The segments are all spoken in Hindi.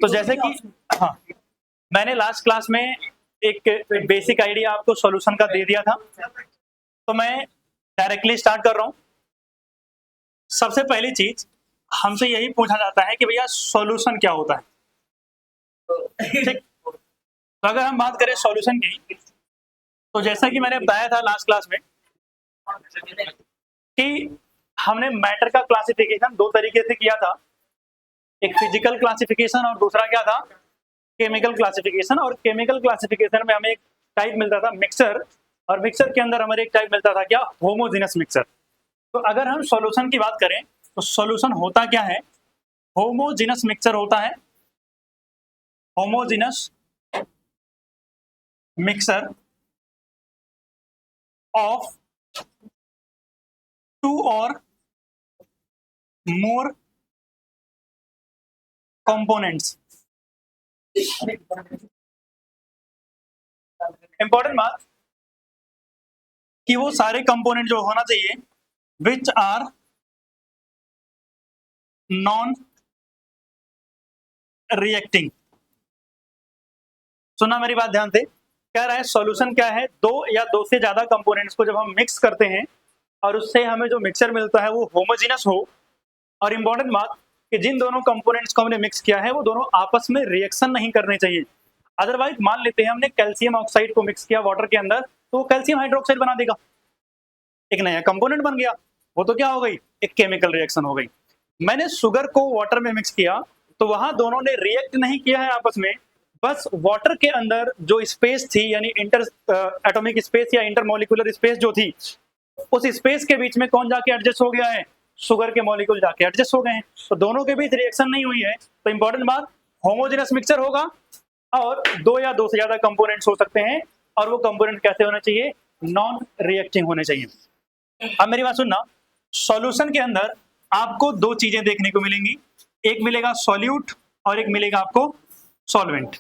तो जैसे कि हाँ, मैंने लास्ट क्लास में एक बेसिक आइडिया आपको सॉल्यूशन का दे दिया था, तो मैं डायरेक्टली स्टार्ट कर रहा हूं। सबसे पहली चीज हमसे यही पूछा जाता है कि भैया सॉल्यूशन क्या होता है। ठीक, तो अगर हम बात करें सॉल्यूशन की, तो जैसा कि मैंने बताया था लास्ट क्लास में कि हमने मैटर का क्लासिफिकेशन दो तरीके से किया था, एक फिजिकल क्लासिफिकेशन और दूसरा क्या था, केमिकल क्लासिफिकेशन। और केमिकल क्लासिफिकेशन में हमें एक टाइप मिलता था मिक्सर, और मिक्सर के अंदर हमें एक टाइप मिलता था क्या, होमोजेनस मिक्सर। तो अगर हम सॉल्यूशन की बात करें तो सॉल्यूशन होता क्या है, होमोजेनस मिक्सचर होता है, होमोजेनस मिक्सर ऑफ टू और मोर कंपोनेंट्स। इंपॉर्टेंट बात कि वो सारे कंपोनेंट जो होना चाहिए विच आर नॉन रिएक्टिंग। सुना मेरी बात ध्यान से, कह रहा है सॉल्यूशन क्या है, दो या दो से ज्यादा कंपोनेंट्स को जब हम मिक्स करते हैं और उससे हमें जो मिक्सचर मिलता है वो होमोजेनस हो। और इंपॉर्टेंट बात कि जिन दोनों कंपोनेंट्स को हमने मिक्स किया है वो दोनों आपस में रिएक्शन नहीं करने चाहिए। अदरवाइज मान लेते हैं हमने कैल्शियम ऑक्साइड को मिक्स किया वाटर के अंदर, तो वो कैल्शियम हाइड्रोक्साइड बना देगा, एक नया कंपोनेंट बन गया, वो तो क्या हो गई, एक केमिकल रिएक्शन हो गई। मैंने शुगर को वाटर में मिक्स किया तो वहां दोनों ने रिएक्ट नहीं किया है आपस में, बस वाटर के अंदर जो स्पेस थी यानी इंटर एटॉमिक स्पेस या इंटरमोलिकुलर स्पेस जो थी, उस स्पेस के बीच में कौन जाके एडजस्ट हो गया है, शुगर के मॉलिक्यूल जाके एडजस्ट हो गए हैं, तो दोनों के बीच रिएक्शन नहीं हुई है। तो इंपॉर्टेंट बात, होमोजेनस मिक्सचर होगा और दो या दो से ज्यादा कंपोनेंट्स हो सकते हैं, और वो कंपोनेंट कैसे होने चाहिए, नॉन रिएक्टिंग होने चाहिए। अब मेरी बात सुनना, सॉल्यूशन के अंदर आपको दो चीजें देखने को मिलेंगी, एक मिलेगा सॉल्यूट और एक मिलेगा आपको सॉल्वेंट।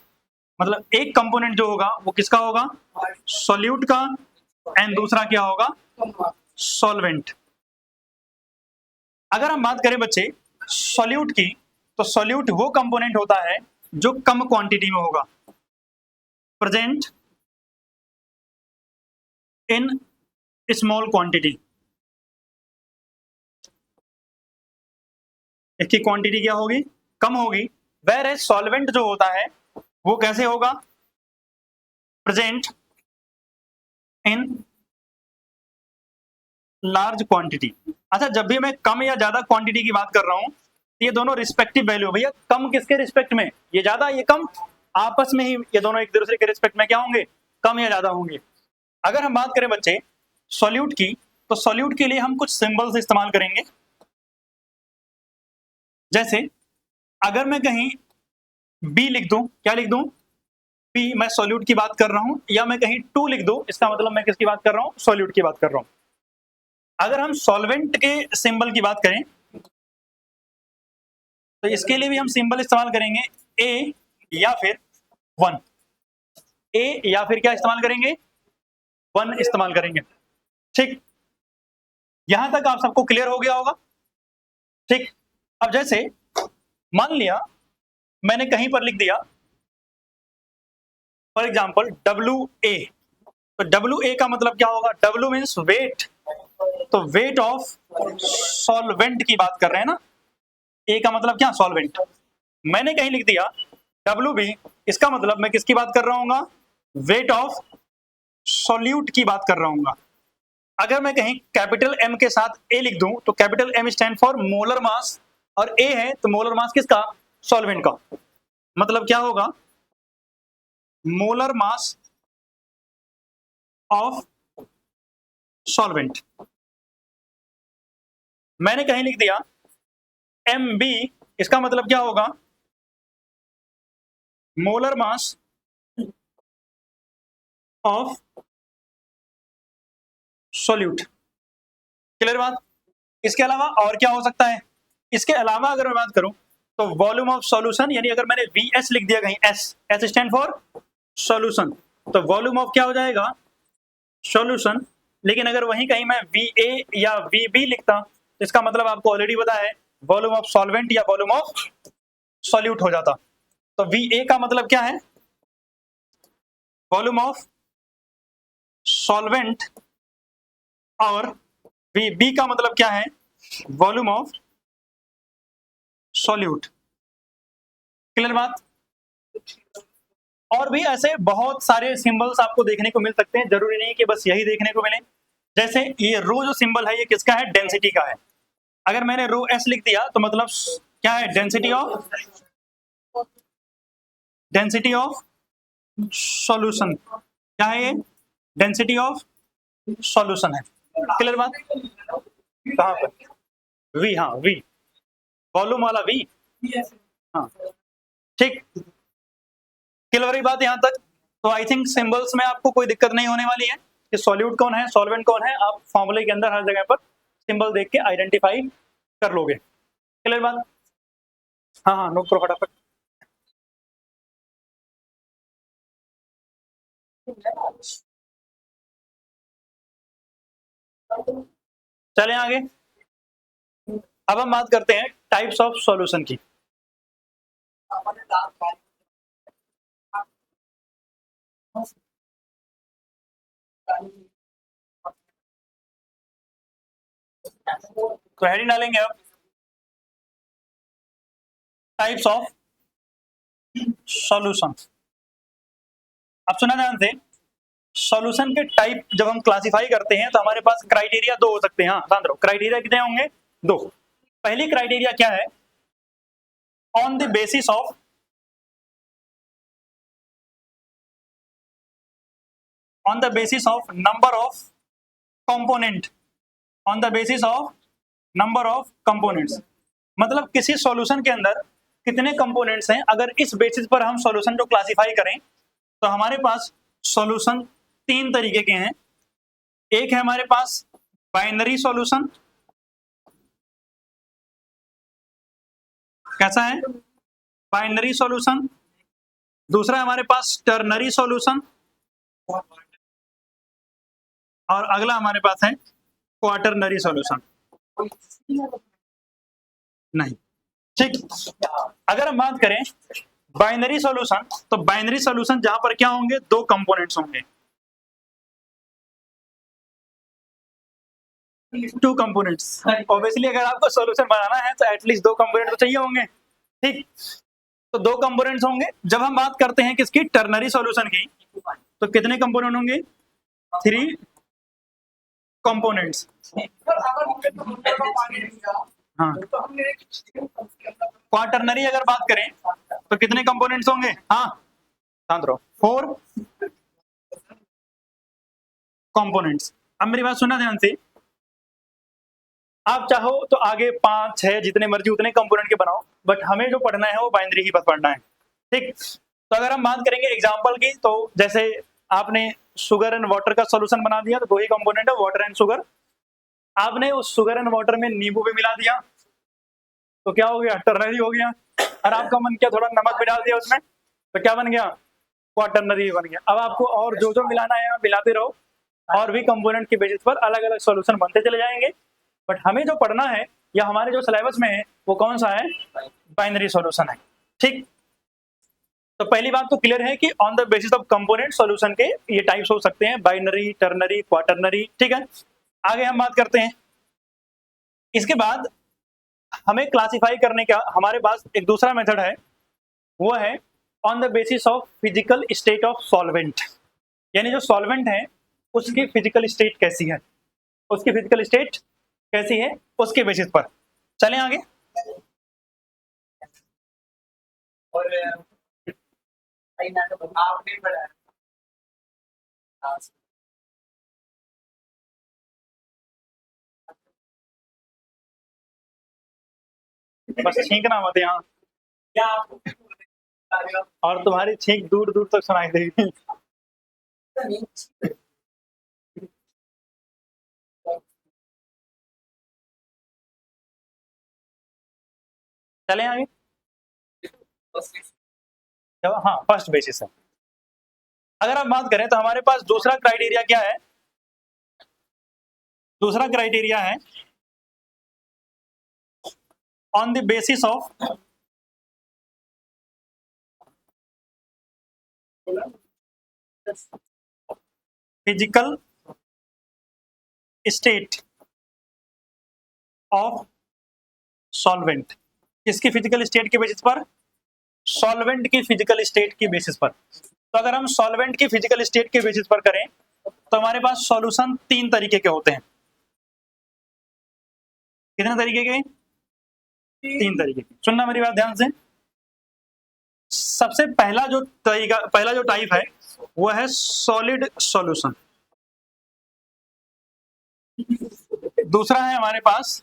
मतलब एक कंपोनेंट जो होगा वो किसका होगा, सॉल्यूट का, एंड दूसरा क्या होगा, सॉल्वेंट। अगर हम बात करें बच्चे सॉल्यूट की, तो सॉल्यूट वो कंपोनेंट होता है जो कम क्वांटिटी में होगा, प्रेजेंट इन स्मॉल क्वांटिटी। इसकी क्वांटिटी क्या होगी, कम होगी। वेयर एज सॉल्वेंट जो होता है वो कैसे होगा, प्रेजेंट इन लार्ज क्वांटिटी। अच्छा, जब भी मैं कम या ज्यादा क्वांटिटी की बात कर रहा हूं, ये दोनों रिस्पेक्टिव वैल्यू, भैया कम किसके रिस्पेक्ट में, ये ज्यादा ये कम, आपस में ही ये दोनों एक दूसरे के रिस्पेक्ट में क्या होंगे, कम या ज्यादा होंगे। अगर हम बात करें बच्चे सॉल्यूट की, तो सॉल्यूट के लिए हम कुछ सिंबल्स इस्तेमाल करेंगे। जैसे अगर मैं कहीं बी लिख दूं, क्या लिख दूं, बी, मैं सॉल्यूट की बात कर रहा हूं, या मैं कहीं टू लिख दूं, इसका मतलब मैं किसकी बात कर रहा हूं, सॉल्यूट की बात कर रहा हूं। अगर हम सॉल्वेंट के सिंबल की बात करें तो इसके लिए भी हम सिंबल इस्तेमाल करेंगे ए या फिर 1, ए या फिर क्या इस्तेमाल करेंगे, 1 इस्तेमाल करेंगे। ठीक, यहां तक आप सबको क्लियर हो गया होगा। ठीक, अब जैसे मान लिया मैंने कहीं पर लिख दिया फॉर एग्जांपल WA, तो WA का मतलब क्या होगा, W मींस वेट, तो वेट ऑफ सॉल्वेंट की बात कर रहे हैं ना, ए का मतलब क्या, सॉल्वेंट। मैंने कहीं लिख दिया WB, इसका मतलब मैं किसकी बात कर रहा हूँ, वेट ऑफ सॉल्यूट की बात कर रहा हूँ। अगर मैं कहीं कैपिटल M के साथ A लिख दूं, तो capital M stand for molar mass, और A है तो मोलर मास किसका, सॉल्वेंट का। मतलब क्या होगा, मोलर मास ऑफ सॉल्वेंट। मैंने कहीं लिख दिया MB, इसका मतलब क्या होगा, molar mass of solute. Clear बात। इसके अलावा और क्या हो सकता है, इसके अलावा अगर मैं बात करूं तो वॉल्यूम ऑफ सॉल्यूशन, यानी अगर मैंने VS लिख दिया कहीं, S स्टैंड फॉर सॉल्यूशन, तो वॉल्यूम ऑफ क्या हो जाएगा, सॉल्यूशन। लेकिन अगर वहीं कहीं मैं VA या VB लिखता तो इसका मतलब आपको ऑलरेडी पता है, वॉल्यूम ऑफ सॉल्वेंट या वॉल्यूम ऑफ सॉल्यूट हो जाता। तो VA का मतलब क्या है? वॉल्यूम ऑफ सॉल्वेंट, और VB का मतलब क्या है? Volume of solute. क्लियर बात? और भी ऐसे बहुत सारे सिंबल्स आपको देखने को मिल सकते हैं, जरूरी नहीं कि बस यही देखने को मिले। जैसे ये रो जो सिंबल है ये किसका है? डेंसिटी का है। अगर मैंने रो S लिख दिया तो मतलब क्या है? Density of solution. क्या है ये? डेंसिटी ऑफ सॉल्यूशन है। क्लियर बात? कहां पर? V, हाँ V, वॉल्यूम वाला V। हाँ ठीक, क्लियर वाली बात यहां तक। तो आई थिंक सिंबल्स में आपको कोई दिक्कत नहीं होने वाली है कि सॉल्यूट कौन है, सॉल्वेंट कौन है, आप फॉर्मूले के अंदर हर जगह पर सिंबल देख के आइडेंटिफाई कर लोगे। क्लियर बात? हाँ हाँ, नोट करो फटाफट। चलें आगे। अब हम बात करते हैं टाइप्स ऑफ सॉल्यूशन की। तो हेडिंग डालेंगे अब टाइप्स ऑफ सॉल्यूशन। अब सुना ध्यान से, सॉल्यूशन के टाइप जब हम क्लासिफाई करते हैं तो हमारे पास क्राइटेरिया दो हो सकते हैं। हाँ ध्यान रखो, क्राइटेरिया कितने होंगे? दो। पहली क्राइटेरिया क्या है? On the basis of number of component. On the basis of number of components, मतलब किसी सॉल्यूशन के अंदर कितने कंपोनेंट्स हैं, अगर इस बेसिस पर हम सॉल्यूशन को क्लासिफाई करें तो हमारे पास सॉल्यूशन तीन तरीके के हैं। एक है हमारे पास बाइनरी सॉल्यूशन। कैसा है? Binary solution. दूसरा हमारे पास टर्नरी सॉल्यूशन, और अगला हमारे पास है क्वाटरनरी सॉल्यूशन। नहीं, ठीक। अगर हम बात करें बाइनरी सॉल्यूशन, तो बाइनरी सॉल्यूशन जहां पर क्या होंगे? दो कंपोनेंट्स होंगे, टू कंपोनेंट्स। ऑब्वियसली अगर आपको सॉल्यूशन बनाना है तो एटलीस्ट दो कंपोनेंट तो चाहिए होंगे, ठीक। तो दो कंपोनेंट्स होंगे। जब हम बात करते हैं किसकी? टर्नरी सॉल्यूशन की, तो कितने कंपोनेंट होंगे? Three components. हाँ, क्वाटरनरी अगर बात करें तो कितने कंपोनेंट्स होंगे? हाँ शांत रहो, फोर कंपोनेंट्स। अब मेरी बात सुनना ध्यान से, आप चाहो तो आगे 5 6 जितने मर्जी उतने कंपोनेंट के बनाओ, बट हमें जो पढ़ना है वो बाइनरी ही बस पढ़ना है, ठीक। तो अगर हम बात करेंगे एग्जांपल की, तो जैसे आपने शुगर एंड वाटर का सॉल्यूशन बना दिया, तो दो ही कंपोनेंट है, वाटर एंड शुगर। आपने उस शुगर एंड वाटर में नींबू भी मिला दिया तो क्या हो गया? टर्नरी हो गया। और आपका मन किया थोड़ा नमक भी डाल दिया उसमें, तो क्या बन गया? क्वाटरनरी बन गया। अब आपको और जो जो मिलाना है आप मिलाते रहो, और भी कंपोनेंट की बेसिस पर अलग अलग सॉल्यूशन बनते चले जाएंगे। बट हमें जो पढ़ना है या हमारे जो सिलेबस में है वो कौन सा है? बाइनरी सॉल्यूशन है, ठीक। तो पहली बात तो क्लियर है कि on the basis of component solution के ये टाइप्स हो सकते हैं, बाइनरी, टर्नरी, क्वाटरनरी, ठीक है। आगे हम बात करते हैं। इसके बाद हमें क्लासिफाई करने का हमारे पास एक दूसरा मेथड है, वो है on the basis of physical state of solvent. यानी जो सॉल्वेंट है उसकी फिजिकल स्टेट कैसी है, उसकी फिजिकल स्टेट कैसी है उसके बेसिस पर। चलें आगे। और बस छींकना मत यहाँ, और तुम्हारी छींक दूर दूर तक सुनाई देगी। चलें आगे। हाँ, फर्स्ट बेसिस है। अगर हम बात करें तो हमारे पास दूसरा क्राइटेरिया क्या है? दूसरा क्राइटेरिया है on the basis of physical state of solvent. किसकी फिजिकल स्टेट के बेसिस पर? सॉल्वेंट की फिजिकल स्टेट की बेसिस पर। तो अगर हम सॉल्वेंट की फिजिकल स्टेट के बेसिस पर करें तो हमारे पास सॉल्यूशन 3 तरीके के होते हैं। कितने तरीके के? 3 तरीके के। सुनना मेरी बात ध्यान से। सबसे पहला जो टाइप है वो है सॉलिड सॉल्यूशन। दूसरा है हमारे पास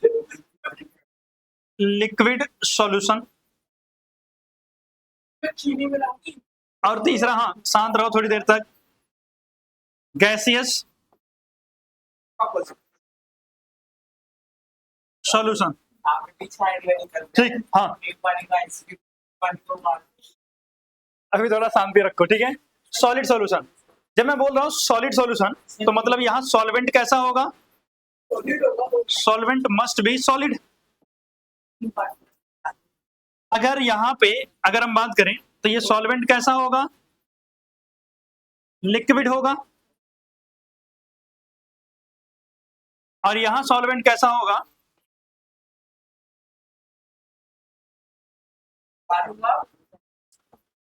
लिक्विड सॉल्यूशन। और तीसरा, हाँ शांत रहो थोड़ी देर तक, गैसियस सॉल्यूशन। ठीक, हाँ अभी थोड़ा शांति रखो, ठीक है। सॉलिड सॉल्यूशन, जब मैं बोल रहा हूँ सॉलिड सॉल्यूशन तो मतलब यहाँ सॉल्वेंट कैसा होगा? Solvent must be solid. अगर यहाँ पे अगर हम बात करें तो ये सॉल्वेंट कैसा होगा? लिक्विड होगा। और यहाँ सॉल्वेंट कैसा होगा?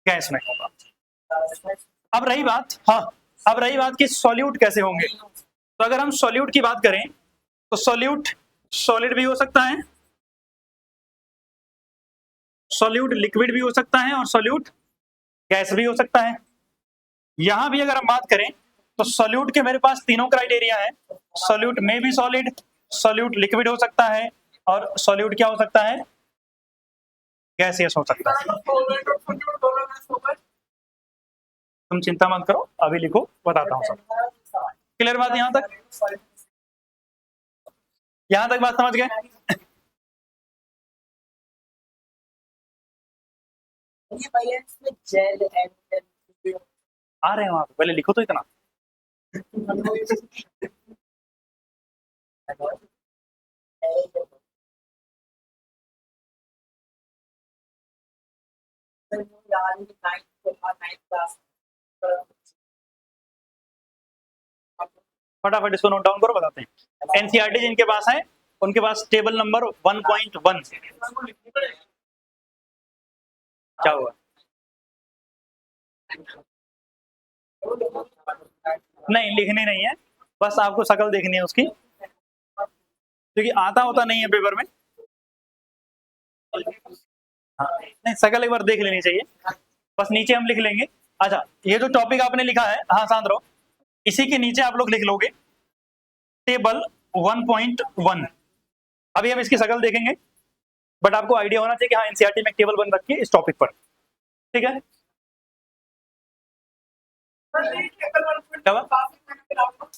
गैस में होगा। अब रही बात कि सॉल्यूट कैसे होंगे। तो अगर हम सॉल्यूट की बात करें तो सॉल्यूट सॉलिड भी हो सकता है, सॉल्यूट लिक्विड भी हो सकता है और सॉल्यूट गैस भी हो सकता है। यहां भी अगर हम बात करें तो सॉल्यूट के मेरे पास तीनों क्राइटेरिया है। सॉल्यूट में भी सॉलिड, सॉल्यूट लिक्विड हो सकता है और सॉल्यूट क्या हो सकता है? गैसियस हो सकता है। तुम चिंता मत करो, अभी लिखो, बताता हूं सब। क्लियर बात यहां तक? बात समझ गए? आ रहे हैं वहां पे, पहले लिखो तो इतना। फटाफट इसको नोट डाउन करो, बताते हैं। एनसीईआरटी जिनके पास है उनके पास टेबल नंबर 1.1। क्या हुआ? नहीं लिखनी नहीं है, बस आपको शक्ल देखनी है उसकी, क्योंकि आता होता नहीं है पेपर में। हाँ, नहीं शक्ल एक बार देख लेनी चाहिए, बस नीचे हम लिख लेंगे। अच्छा, ये जो टॉपिक आपने लिखा है, हाँ शांत रहो, इसी के नीचे आप लोग लिख लोगे टेबल 1.1। अभी हम इसकी शक्ल देखेंगे, बट आपको आइडिया होना चाहिए कि हाँ एनसीईआरटी में टेबल बन रखी है इस टॉपिक पर, ठीक है।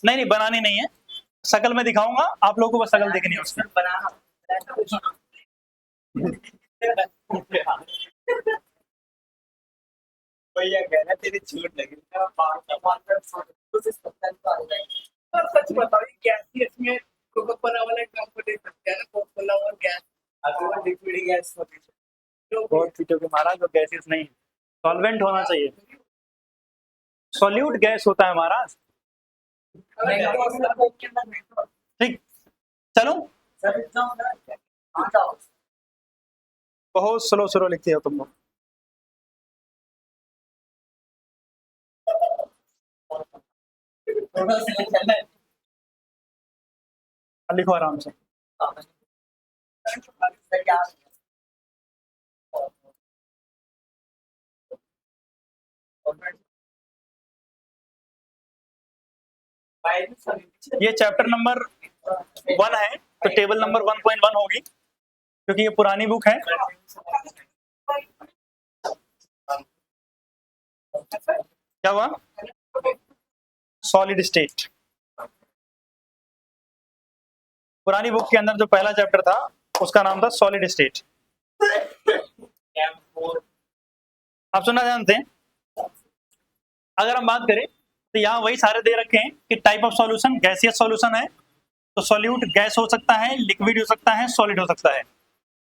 नहीं बनानी नहीं है, शक्ल में दिखाऊंगा, आप लोगों को बस शक्ल देखनी है उसकी। भैया कहना तेरी छूट लगी सच बताओ, गैस में कोका कोला वाला काम दे सकते हैं ना, कोका कोला और गैस, अगर लिक्विड गैस बहुत चीजों के महाराज जो गैसेस नहीं, सॉल्वेंट होना चाहिए। सॉल्यूट गैस होता है महाराज। ठीक, चलो। बहुत स्लो स्लो लिखती हो तुम लोग। लिखो आराम से। ये चैप्टर नंबर 1 है तो टेबल नंबर 1.1 होगी, क्योंकि ये पुरानी बुक है। क्या हुआ? Solid state. पुरानी बुक के अंदर जो पहला चैप्टर था उसका नाम था सॉलिड स्टेट। आप सुनना जानते हैं? अगर हम बात करें तो यहाँ वही सारे दे रखे हैं कि type of solution gaseous solution है, तो सॉल्यूट गैस हो सकता है, लिक्विड हो सकता है, सॉलिड हो सकता है।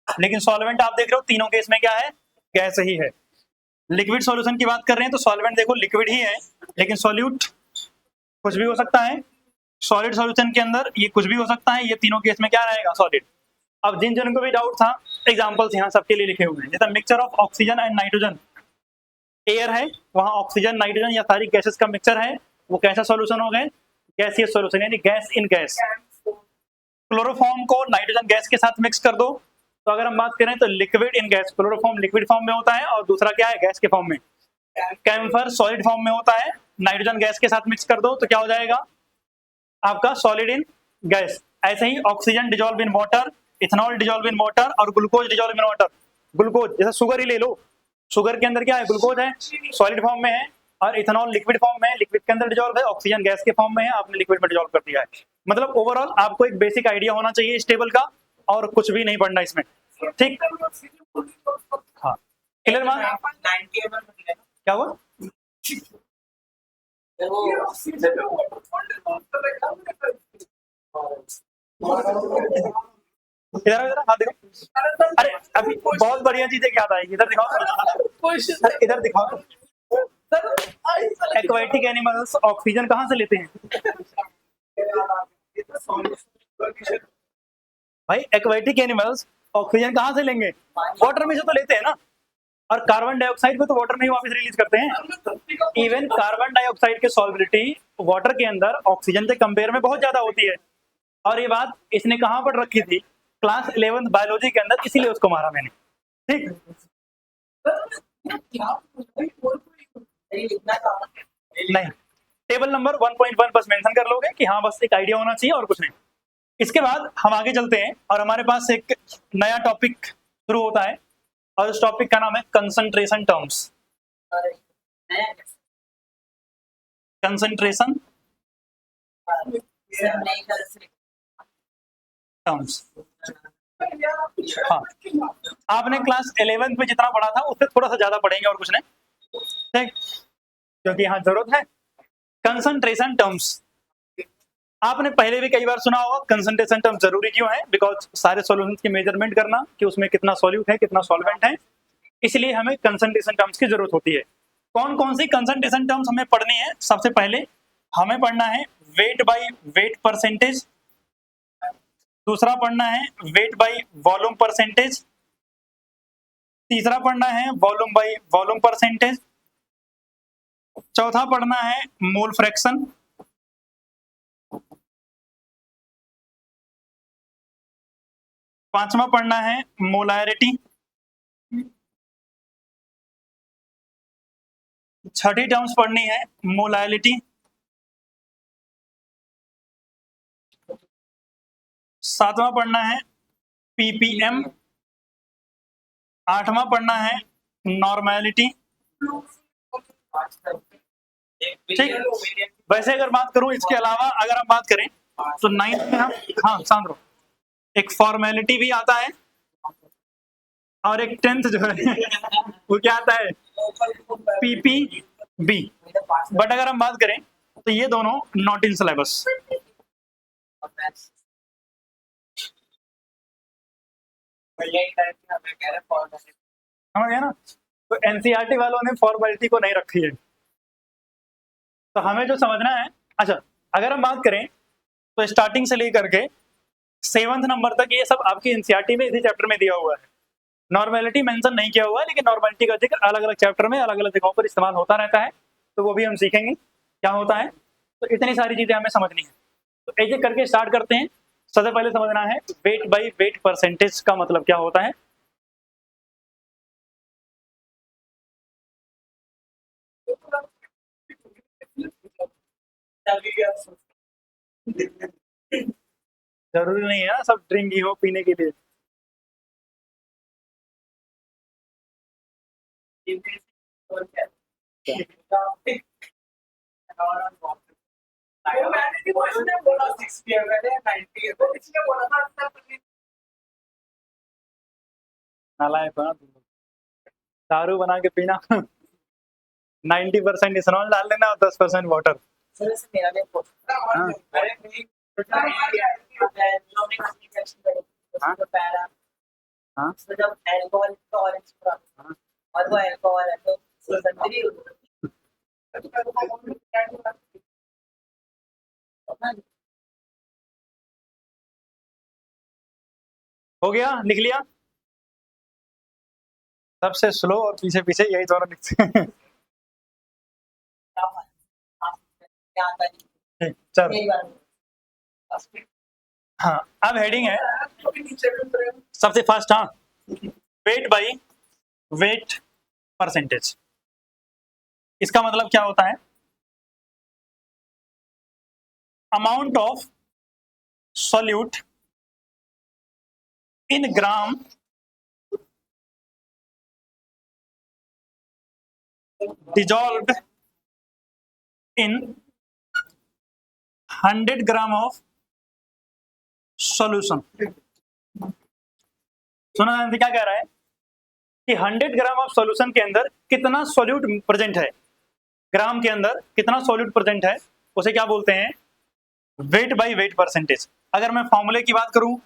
लेकिन सॉल्वेंट आप देख रहे हो तीनों केस में क्या है? गैस ही है। लिक्विड सॉल्यूशन की बात कर रहे हैं तो सॉल्वेंट देखो लिक्विड ही है, लेकिन सॉल्यूट कुछ भी हो सकता है। सॉलिड सॉल्यूशन के अंदर ये कुछ भी हो सकता है, ये तीनों केस में क्या रहेगा, सॉलिड। अब जिन जनों को भी डाउट था, एग्जांपल्स यहाँ सबके लिए लिखे हुए हैं, जैसे mixture of oxygen and nitrogen, air है, वहां ऑक्सीजन नाइट्रोजन या सारी गैसेस का मिक्सचर है, वो कैसा सॉल्यूशन हो गए, गैसियस सॉल्यूशन, यानी गैस इन गैस। क्लोरोफॉर्म को नाइट्रोजन गैस के साथ मिक्स कर दो, तो अगर हम बात करें तो liquid in gas, chloroform liquid form में होता है और दूसरा क्या है, गैस के फॉर्म में। कैम्फर सॉलिड फॉर्म में होता है, नाइट्रोजन गैस के साथ मिक्स कर दो तो क्या हो जाएगा आपका, सॉलिड इन गैस। ऐसे ही oxygen dissolve in water, ethanol dissolve in water और glucose dissolve in water. Glucose जैसे शुगर ही ले लो, शुगर के अंदर क्या है, ग्लूकोज है, सॉलिड फॉर्म में है, और इथेनॉल लिक्विड फॉर्म में है, लिक्विड के अंदर डिजोल्व है, ऑक्सीजन गैस के फॉर्म में है, आपने लिक्विड में डिजोल्व कर दिया है। मतलब ओवरऑल आपको एक बेसिक आइडिया होना चाहिए इस टेबल का, और कुछ भी नहीं पढ़ना इसमें, ठीक। हाँ क्लियर मान, क्या हुआ, इधर इधर हाथ दिखाओ। अरे अभी बहुत बढ़िया चीजें याद आएगी, इधर दिखाओ, इधर दिखाओ। एक्वाटिक एनिमल्स ऑक्सीजन कहाँ से लेते हैं भाई, एक्वाटिक एनिमल्स ऑक्सीजन कहाँ से लेंगे, वाटर में से तो लेते हैं ना, और कार्बन डाइऑक्साइड को तो वाटर में ही वापस रिलीज करते हैं। इवन कार्बन डाइऑक्साइड की सॉल्युबिलिटी वाटर के अंदर ऑक्सीजन से कंपेयर में बहुत ज्यादा होती है, और ये बात इसने कहाँ पर रखी थी, क्लास 11 बायोलॉजी के अंदर, इसीलिए उसको मारा मैंने, ठीक। नहीं, टेबल नंबर 1.1 बस मेंशन कर लोगे कि हाँ बस एक आइडिया होना चाहिए और कुछ नहीं। इसके बाद हम आगे चलते हैं और हमारे पास एक नया टॉपिक शुरू होता है, और इस टॉपिक का नाम है कंसंट्रेशन टर्म्स। कंसंट्रेशन टर्म्स, हाँ आपने क्लास 11 में जितना पढ़ा था उससे थोड़ा सा ज्यादा पढ़ेंगे और कुछ नहीं, ठीक, क्योंकि यहाँ जरूरत है। कंसंट्रेशन टर्म्स आपने पहले भी कई बार सुना होगा। कंसंट्रेशन टर्म जरूरी क्यों है, बिकॉज सारे सॉल्यूशंस की मेजरमेंट करना कि उसमें कितना सॉल्यूट है कितना सॉल्वेंट है, इसलिए हमें कंसंट्रेशन टर्म्स की जरूरत होती है। कौन कौन सी कंसंट्रेशन टर्म्स हमें पढ़नी है, सबसे पहले हमें पढ़ना है वेट बाय वेट परसेंटेज, दूसरा पढ़ना है वेट बाय वॉल्यूम परसेंटेज, तीसरा पढ़ना है वॉल्यूम बाय वॉल्यूम परसेंटेज, चौथा पढ़ना है मोल फ्रैक्शन, पांचवा पढ़ना है मोलारिटी, छठी टर्म्स पढ़नी है मोलालिटी, सातवां पढ़ना है पीपीएम, आठवां पढ़ना है नॉर्मेलिटी, ठीक। वैसे अगर बात करूं इसके अलावा अगर हम बात करें तो 9th में हम, हाँ शांत रहो, एक फॉर्मेलिटी भी आता है, और एक 10th जो है वो क्या आता है, पीपीबी। बट अगर हम बात करें तो ये दोनों नॉट इन सिलेबस, समझ गए ना। तो एनसीईआरटी वालों ने फॉर्मेलिटी को नहीं रखी है, तो हमें जो समझना है, अच्छा अगर हम बात करें तो स्टार्टिंग से लेकर के 7th नंबर तक ये सब आपकी एनसीईआरटी में इसी चैप्टर में दिया हुआ है। नॉर्मेलिटी मेंशन नहीं किया हुआ है, लेकिन नॉर्मेलिटी का जिक्र अलग अलग चैप्टर में अलग अलग जगहों पर इस्तेमाल होता रहता है, तो वो भी हम सीखेंगे क्या होता है। तो इतनी सारी चीजें हमें समझनी है, तो एक एक करके स्टार्ट करते हैं। सबसे पहले समझना है वेट बाई वेट परसेंटेज का मतलब क्या होता है। जरूरी नहीं है ना सब ड्रिंक ही हो पीने के लिए। नालायक हो ना तुम लोग। दारू बना के पीना 90% इथेनॉल डाल देना और 10% वाटर। हाँ। हाँ। हाँ। जब अल्कोहल तो ऑरेंज और वो अल्कोहल है तो हो गया, लिख लिया। सबसे स्लो और पीछे पीछे यही दोनों लिखते हैं। चलो, हाँ अब हेडिंग है सबसे फर्स्ट, हाँ, वेट बाई वेट परसेंटेज। इसका मतलब क्या होता है? Amount of solute in gram dissolved in 100 gram of solution. सुना जानते क्या कह रहा है कि 100 ग्राम ऑफ सॉल्यूशन के अंदर कितना सॉल्यूट प्रेजेंट है, ग्राम के अंदर कितना सॉल्यूट प्रेजेंट है, उसे क्या बोलते हैं? Weight by weight percentage. अगर मैं फॉर्मूले की बात करूं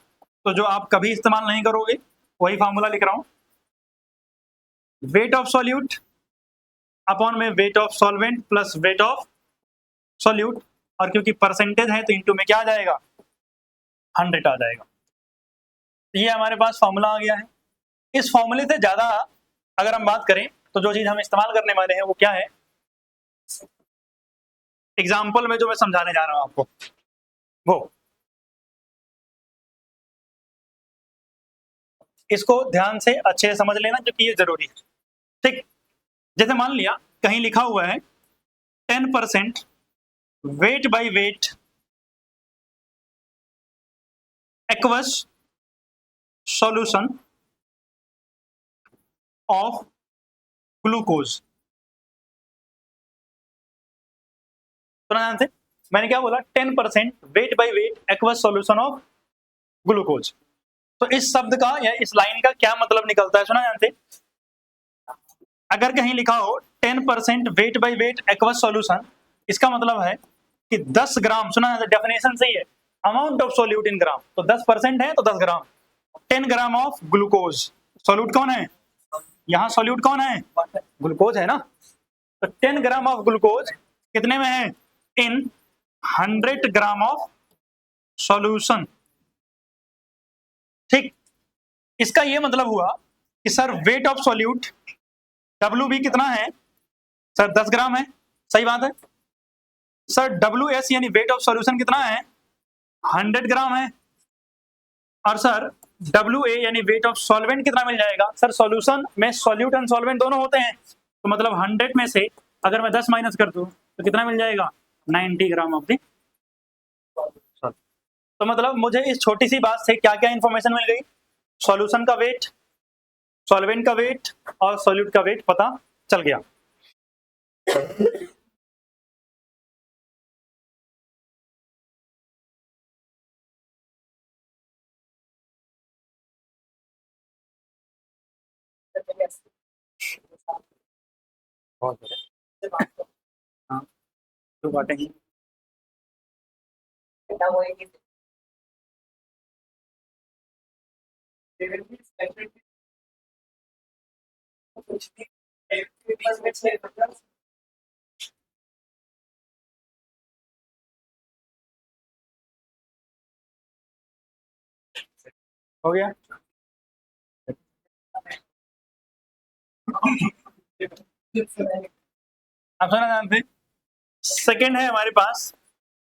तो जो आप कभी इस्तेमाल नहीं करोगे वही फॉर्मूला लिख रहा हूं, वेट ऑफ सॉल्यूट अपॉन में weight of solvent plus weight of solute, और क्योंकि परसेंटेज है तो इंटू में क्या आ जाएगा? 100 आ जाएगा। ये हमारे पास फॉर्मूला आ गया है। इस फॉर्मूले से ज्यादा अगर हम बात करें तो जो चीज हम इस्तेमाल करने वाले हैं वो क्या है, एग्जाम्पल में जो मैं समझाने जा रहा हूं आपको, वो इसको ध्यान से अच्छे से समझ लेना क्योंकि ये जरूरी है। ठीक, जैसे मान लिया कहीं लिखा हुआ है 10% weight by weight aqueous solution of glucose. तो ध्यान से, मैंने क्या बोला? 10% weight by weight aqueous solution of glucose. तो इस शब्द का या इस लाइन का क्या मतलब निकलता है? सुना ध्यान से, अगर कहीं लिखा हो 10% weight by weight aqueous solution, इसका मतलब है कि 10 ग्राम, सुना डेफिनेशन सही है, अमाउंट ऑफ सोल्यूट इन ग्राम, तो 10% है तो 10 ग्राम, 10 ग्राम ऑफ ग्लूकोज। सोल्यूट कौन है यहाँ? सोल्यूट कौन है? ग्लूकोज है ना। तो 10 ग्राम ऑफ ग्लूकोज कितने में है? इन 100 ग्राम ऑफ सॉल्यूशन। ठीक, इसका ये मतलब हुआ कि sir weight of solute WB कितना है? सर 10 ग्राम है, सही बात है। सर WS यानी वेट ऑफ सॉल्यूशन कितना है? 100 ग्राम है। और सर WA यानी वेट ऑफ सॉल्वेंट कितना मिल जाएगा? सर सॉल्यूशन में सॉल्यूट एंड सॉल्वेंट दोनों होते हैं, तो मतलब 100 में से अगर मैं 10 माइनस कर दूं तो कितना मिल जाएगा? 90 ग्राम ऑफ दी। तो मतलब मुझे इस छोटी सी बात से क्या क्या इंफॉर्मेशन मिल गई? सॉल्यूशन का वेट, सॉल्वेंट का वेट और सॉल्यूट का वेट पता चल गया। हाँ, तो बातें हो गया। अब सुना ध्यान से, सेकेंड है हमारे पास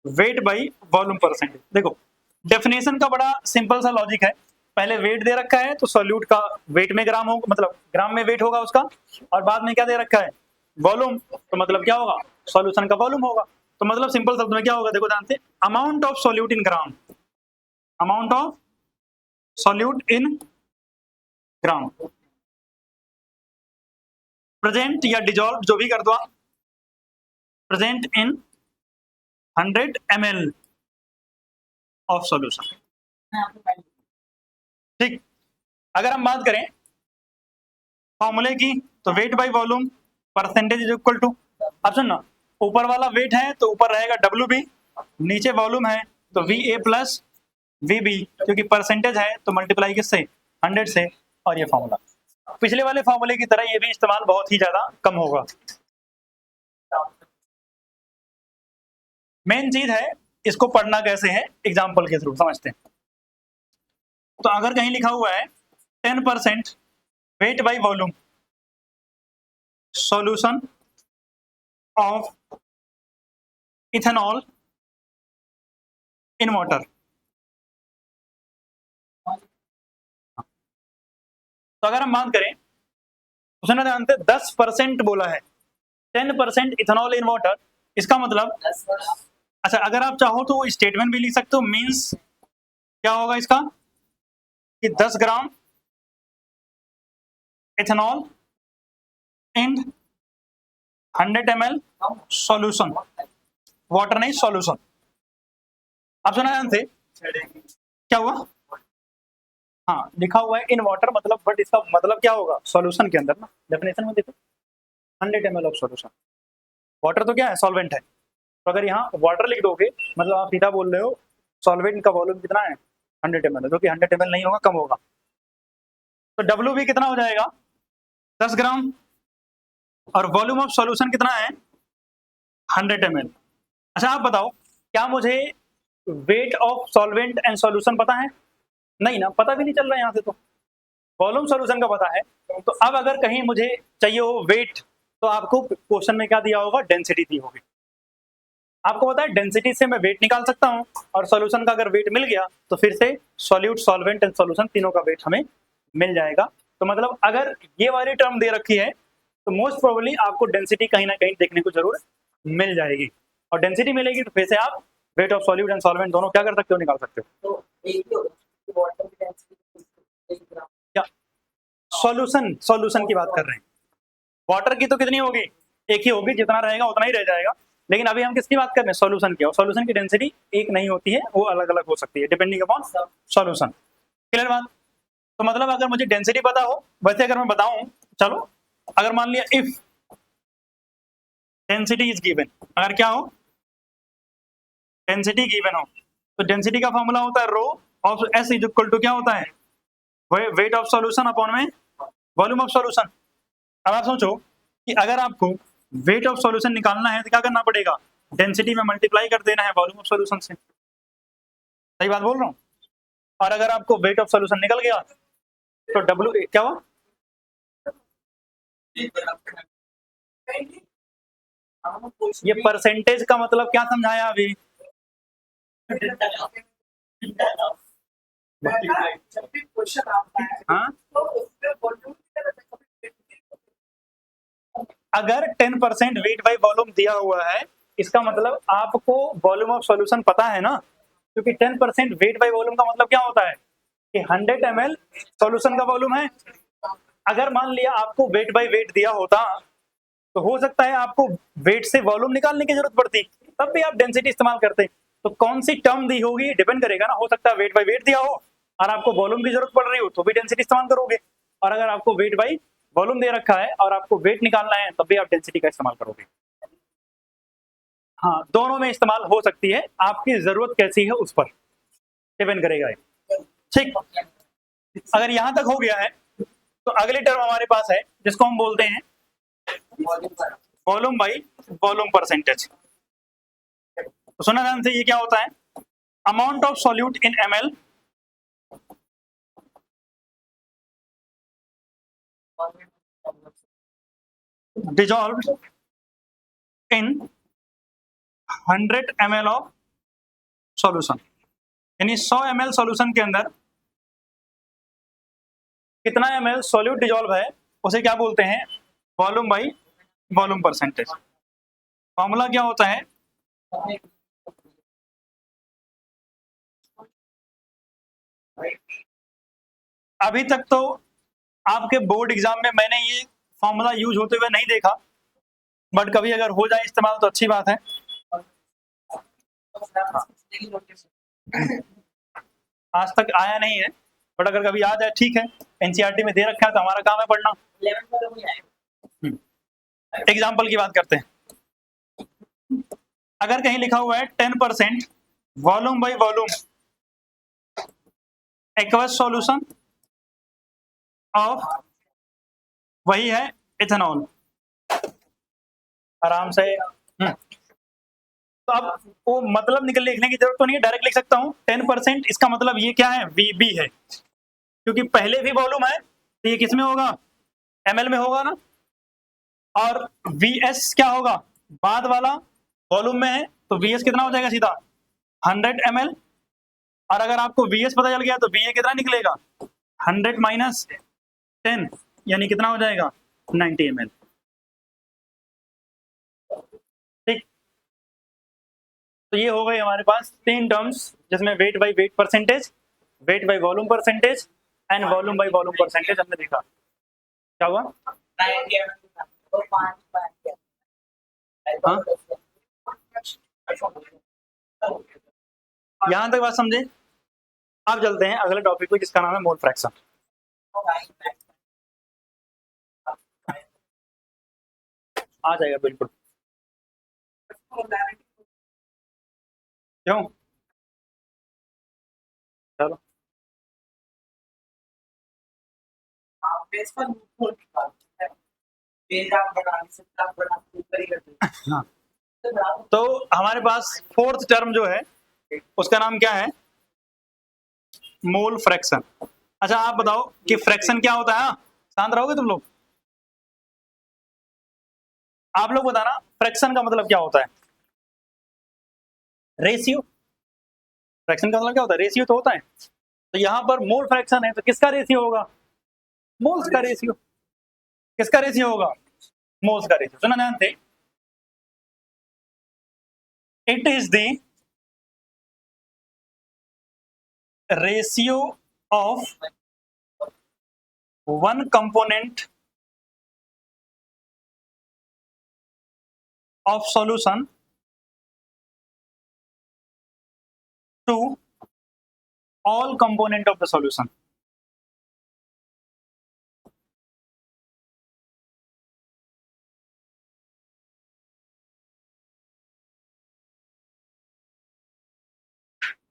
वेट बाई वॉल्यूम परसेंटेज। देखो डेफिनेशन का बड़ा सिंपल सा लॉजिक है, पहले वेट दे रखा है तो सॉल्यूट का वेट में ग्राम होगा, मतलब ग्राम में वेट होगा उसका, और बाद में क्या दे रखा है? वॉल्यूम, तो मतलब क्या होगा? सॉल्यूशन का वॉल्यूम होगा। तो मतलब सिंपल शब्द में क्या होगा? देखो ध्यान से, amount of solute in gram, amount of solute in gram, present या डिजॉल्व जो भी कर दो, present in 100 ml of solution. ठीक, अगर हम बात करें फॉर्मूले की तो weight by volume percentage is equal to, अब सुनना, ऊपर वाला वेट है तो ऊपर रहेगा WB, नीचे वॉल्यूम है तो VA प्लस VB, क्योंकि परसेंटेज है तो मल्टीप्लाई किससे? 100 से, और ये फॉर्मूला। पिछले वाले फॉर्मूले की तरह ये भी इस्तेमाल बहुत ही ज्यादा कम होगा। मेन चीज है इसको पढ़ना कैसे है, एग्जाम्पल के थ्रू समझते हैं। तो अगर कहीं लिखा हुआ है 10% wait by volume solution of ethanol in water, तो अगर हम बात करें, उसने जानते 10% बोला है, 10% इथेनॉल इन वाटर, इसका मतलब अच्छा अगर आप चाहो तो स्टेटमेंट भी लिख सकते हो, मींस क्या होगा इसका कि 10 gram ethanol in 100 ml solution, water नहीं सॉल्यूशन। आप सुना जानते क्या हुआ, हाँ लिखा हुआ है इन वाटर, मतलब बट इसका मतलब क्या होगा सॉल्यूशन के अंदर ना, डेफिनेशन में देखो 100 ml ऑफ सॉल्यूशन, वाटर तो क्या है सॉल्वेंट है, तो अगर यहाँ वाटर लिख दोगे मतलब आप सीधा बोल रहे हो सॉल्वेंट का वॉल्यूम कितना है 100 ml, जो कि 100 ml नहीं होगा, कम होगा, तो डब्ल्यू भी कितना हो जाएगा 10 ग्राम, और वॉल्यूम ऑफ सॉल्यूशन कितना है 100 ml। अच्छा आप बताओ क्या मुझे weight of solvent and solution पता है, नहीं ना, पता भी नहीं चल रहा है यहाँ से, तो वॉल्यूम सॉल्यूशन का पता है। तो अब अगर कहीं मुझे चाहिए हो वेट, तो आपको क्वेश्चन में क्या दिया होगा, डेंसिटी दी होगी, आपको पता है डेंसिटी से मैं वेट निकाल सकता हूं, और सॉल्यूशन का अगर वेट मिल गया तो फिर से सॉल्यूट सॉल्वेंट एंड सॉल्यूशन तीनों का वेट हमें मिल जाएगा। तो मतलब अगर ये वाली टर्म दे रखी है तो मोस्ट प्रोबेबली आपको डेंसिटी कहीं ना कहीं देखने को जरूर मिल जाएगी, और डेंसिटी मिलेगी तो फिर से आप weight of solute and solvent दोनों क्या कर सकते हो, निकाल सकते हो। क्या सॉल्यूशन, सॉल्यूशन की बात कर रहे हैं, वाटर की तो कितनी होगी, एक ही होगी, जितना रहेगा उतना ही रह जाएगा, लेकिन अभी हम किसकी बात कर रहे हैं, सॉल्यूशन की, और सॉल्यूशन की डेंसिटी एक नहीं होती है, वो अलग अलग हो सकती है डिपेंडिंग अपॉन सॉल्यूशन। क्लियर बात, तो मतलब अगर मुझे डेंसिटी पता हो, वैसे अगर मैं बताऊं, चलो अगर मान लिया इफ डेंसिटी इज गिवन, अगर क्या हो डेंसिटी गिवन हो, तो डेंसिटी का फॉर्मूला होता है rho of S is equal to क्या होता है वेट ऑफ सॉल्यूशन अपॉन में वॉल्यूम ऑफ सॉल्यूशन। अब आप सोचो कि अगर आपको वेट ऑफ सॉल्यूशन निकालना है तो क्या करना पड़ेगा, डेंसिटी में मल्टीप्लाई कर देना है वॉल्यूम ऑफ सॉल्यूशन से, सही बात बोल रहा हूँ। और अगर आपको वेट ऑफ सॉल्यूशन निकल गया तो डब्ल्यू क्या हुआ, ये परसेंटेज का मतलब क्या समझाया अभी, हाँ अगर 10% वेट बाई वॉल्यूम दिया हुआ है, इसका मतलब आपको वॉल्यूम ऑफ सॉल्यूशन पता है ना, क्योंकि 10% वेट बाई वॉल्यूम का मतलब क्या होता है कि 100 ml सॉल्यूशन का वॉल्यूम है। अगर मान लिया आपको वेट बाई वेट दिया होता तो हो सकता है आपको वेट से वॉल्यूम निकालने की जरूरत पड़ती, तब भी आप डेंसिटी इस्तेमाल करते। तो कौन सी टर्म दी होगी डिपेंड करेगा ना, हो सकता है वेट बाई वेट दिया हो और आपको वॉल्यूम की जरूरत पड़ रही हो तो भी डेंसिटी इस्तेमाल करोगे, और अगर आपको वेट बाई वॉल्यूम दे रखा है और आपको वेट निकालना है तब भी आप डेंसिटी का इस्तेमाल करोगे। हाँ दोनों में इस्तेमाल हो सकती है, आपकी जरूरत कैसी है उस पर डिपेंड करेगा। ठीक, अगर यहां तक हो गया है तो अगली टर्म हमारे पास है जिसको हम बोलते हैं वॉल्यूम बाई वॉल्यूम परसेंटेज। तो सुना ध्यान से, ये क्या होता है, amount of solute in ml dissolved in 100 ml of solution, यानी 100 ml सॉल्यूशन के अंदर कितना ml सॉल्यूट डिजॉल्व है उसे क्या बोलते हैं, volume by volume percentage. Formula क्या होता है, अभी तक तो आपके बोर्ड एग्जाम में मैंने ये फॉर्मूला यूज होते हुए नहीं देखा, बट कभी अगर हो जाए इस्तेमाल तो अच्छी बात है। आज तक आया नहीं है, बट अगर कभी आ जाए ठीक है, एनसीईआरटी में दे रखा है तो हमारा काम है पढ़ना। एग्जाम्पल की बात करते हैं, अगर कहीं लिखा हुआ है 10% volume by volume aqueous solution of वही है इथेनॉल। आराम से तो अब वो मतलब लिखने की जरूरत तो नहीं है, डायरेक्ट लिख सकता हूँ 10%। इसका मतलब ये क्या है, VB है, क्योंकि पहले भी वॉल्यूम है तो ये किस में होगा, ml में होगा ना, और VS क्या होगा, बाद वाला वॉल्यूम में है, तो VS कितना हो जाएगा सीधा 100 ml। और अगर आपको VS पता चल गया तो VA कितना निकलेगा, 100 माइनस 10 यानी कितना हो जाएगा 90 ml। ठीक, तो ये हो गए हमारे पास 3 टर्म्स, जिसमें weight by wait percentage, weight by volume percentage and volume by volume percentage हमने देखा। क्या हुआ, हाँ यहां तक बात समझे। अब चलते हैं अगले टॉपिक को, जिसका नाम है मोल फ्रैक्शन। आ जाएगा बिल्कुल, क्यों, चलो हाँ। तो हमारे पास फोर्थ टर्म जो है उसका नाम क्या है, मोल फ्रैक्शन। अच्छा आप बताओ कि फ्रैक्शन क्या होता है, हाँ? शांत रहोगे तुम लोग, आप लोग बताना फ्रैक्शन का मतलब क्या होता है। रेशियो, फ्रैक्शन का मतलब क्या होता है, रेशियो तो होता है। तो यहाँ पर मोल फ्रैक्शन है तो किसका रेशियो होगा, मोल्स का रेशियो। किसका रेशियो होगा, मोल्स का रेशियो। सुना ध्यान से, it is the ratio of one component of solution to all component of the solution।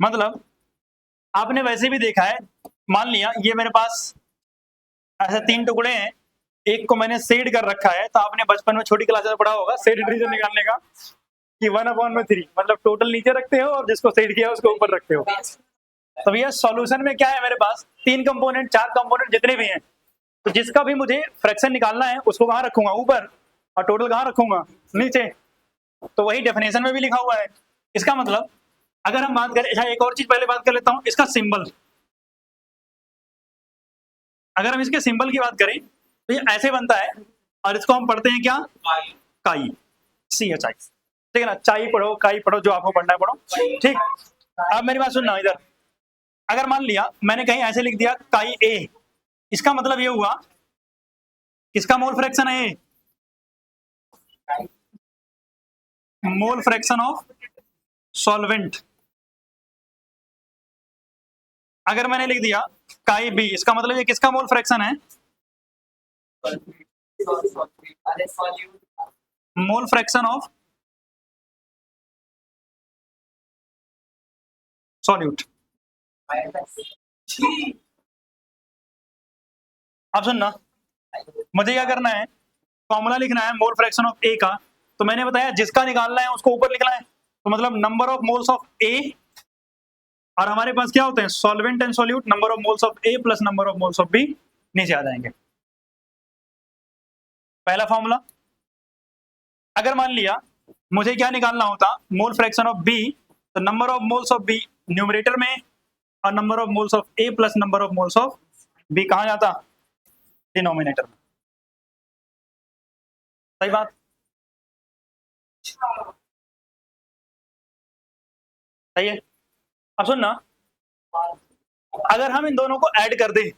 मतलब आपने वैसे भी देखा है, मान लिया ये मेरे पास ऐसे 3 टुकड़े हैं, एक को मैंने शेड कर रखा है, तो आपने बचपन में छोटी क्लास में पढ़ा होगा शेड रीजन निकालने का, कि 1/3 मतलब टोटल नीचे रखते हो और जिसको शेड किया उसको ऊपर रखते हो। तो भैया सॉल्यूशन में क्या है, मेरे पास 3 कंपोनेंट 4 कंपोनेंट जितने भी हैं, तो जिसका भी मुझे फ्रैक्शन निकालना है उसको कहाँ रखूंगा, ऊपर, और टोटल कहाँ रखूंगा, नीचे। तो वही डेफिनेशन में भी लिखा हुआ है। इसका मतलब अगर हम बात करें, अच्छा एक और चीज पहले बात कर लेता हूं, इसका सिंबल। अगर हम इसके सिंबल की बात करें तो ये ऐसे बनता है, और इसको हम पढ़ते हैं क्या, काई, CHI। ठीक है ना, चाई पढ़ो काई पढ़ो, जो आपको पढ़ना है पढ़ो। ठीक, अब मेरी बात सुनना इधर। अगर मान लिया मैंने कहीं ऐसे लिख दिया काई A, इसका मतलब ये हुआ किसका मोल फ्रैक्शन है, मोल फ्रैक्शन ऑफ सॉल्वेंट। अगर मैंने लिख दिया काई B, इसका मतलब ये किसका मोल फ्रैक्शन है, मोल फ्रैक्शन ऑफ सॉल्यूट। अब सुनना, मुझे क्या करना है, फॉर्मूला लिखना है मोल फ्रैक्शन ऑफ ए का। तो मैंने बताया जिसका निकालना है उसको ऊपर लिखना है, तो मतलब number of moles of A, और हमारे पास क्या होते हैं solvent and solute, number of moles of A plus number of moles of B नीचे आ जाएंगे। पहला फॉर्मूला। अगर मान लिया मुझे क्या निकालना होता, मोल फ्रैक्शन ऑफ बी, तो number of moles of B numerator में, और number of moles of A plus number of moles of B कहाँ जाता, डिनोमिनेटर में। सही बात, सही है। अब सुनना, अगर हम इन दोनों को ऐड कर दें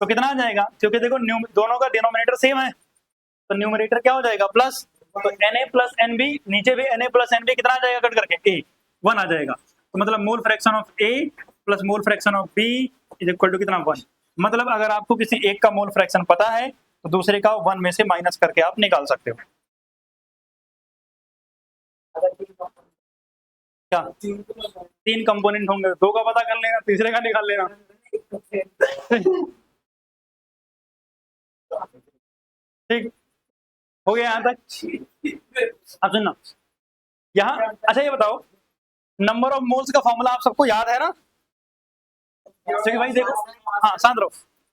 तो कितना आ जाएगा, क्योंकि देखो दोनों का डिनोमिनेटर सेम है, तो न्यूमरेटर क्या हो जाएगा प्लस, तो Na प्लस NB, नीचे भी Na प्लस NB कितना आ जाएगा कट करके, A 1 आ जाएगा। तो मतलब mole fraction of A plus mole fraction of B is equal to कितना 1। मतलब अगर आपको किसी एक का मोल फ्रैक्शन पता है तो दूसरे का 1 में से माइनस करके आप निकाल सकते हो। क्या 3 कंपोनेंट होंगे, 2 का पता कर लेना, तीसरे का निकाल लेना। ठीक हो गया यहाँ तक। अब सुनना, यहाँ अच्छा ये बताओ, नंबर ऑफ मोल्स का फॉर्मूला आप सबको याद है ना? ठीक है भाई, देखो, हाँ शांत रहो।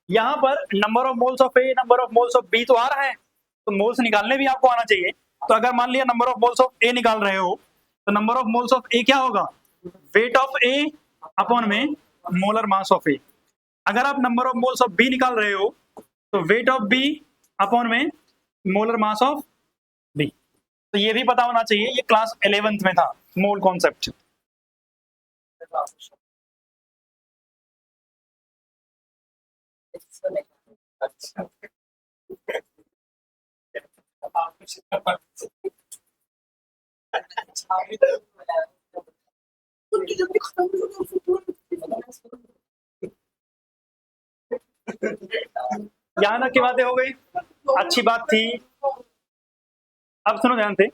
यहाँ पर number of moles of A, number of moles of B तो आ रहा है, तो मोल्स निकालने भी आपको आना चाहिए। तो अगर मान लिया number of moles of A निकाल रहे हो, तो number of moles of A क्या होगा? वेट ऑफ ए अपॉन में मोलर मास ऑफ ए। अगर आप number of moles of B निकाल रहे हो, तो वेट ऑफ बी अपॉन में मोलर मास ऑफ बी। तो ये भी पता होना चाहिए, ये क्लास 11th में था, मोल कॉन्सेप्ट। यहाँ तक की बातें हो गई, अच्छी बात थी। अब सुनो ध्यान से,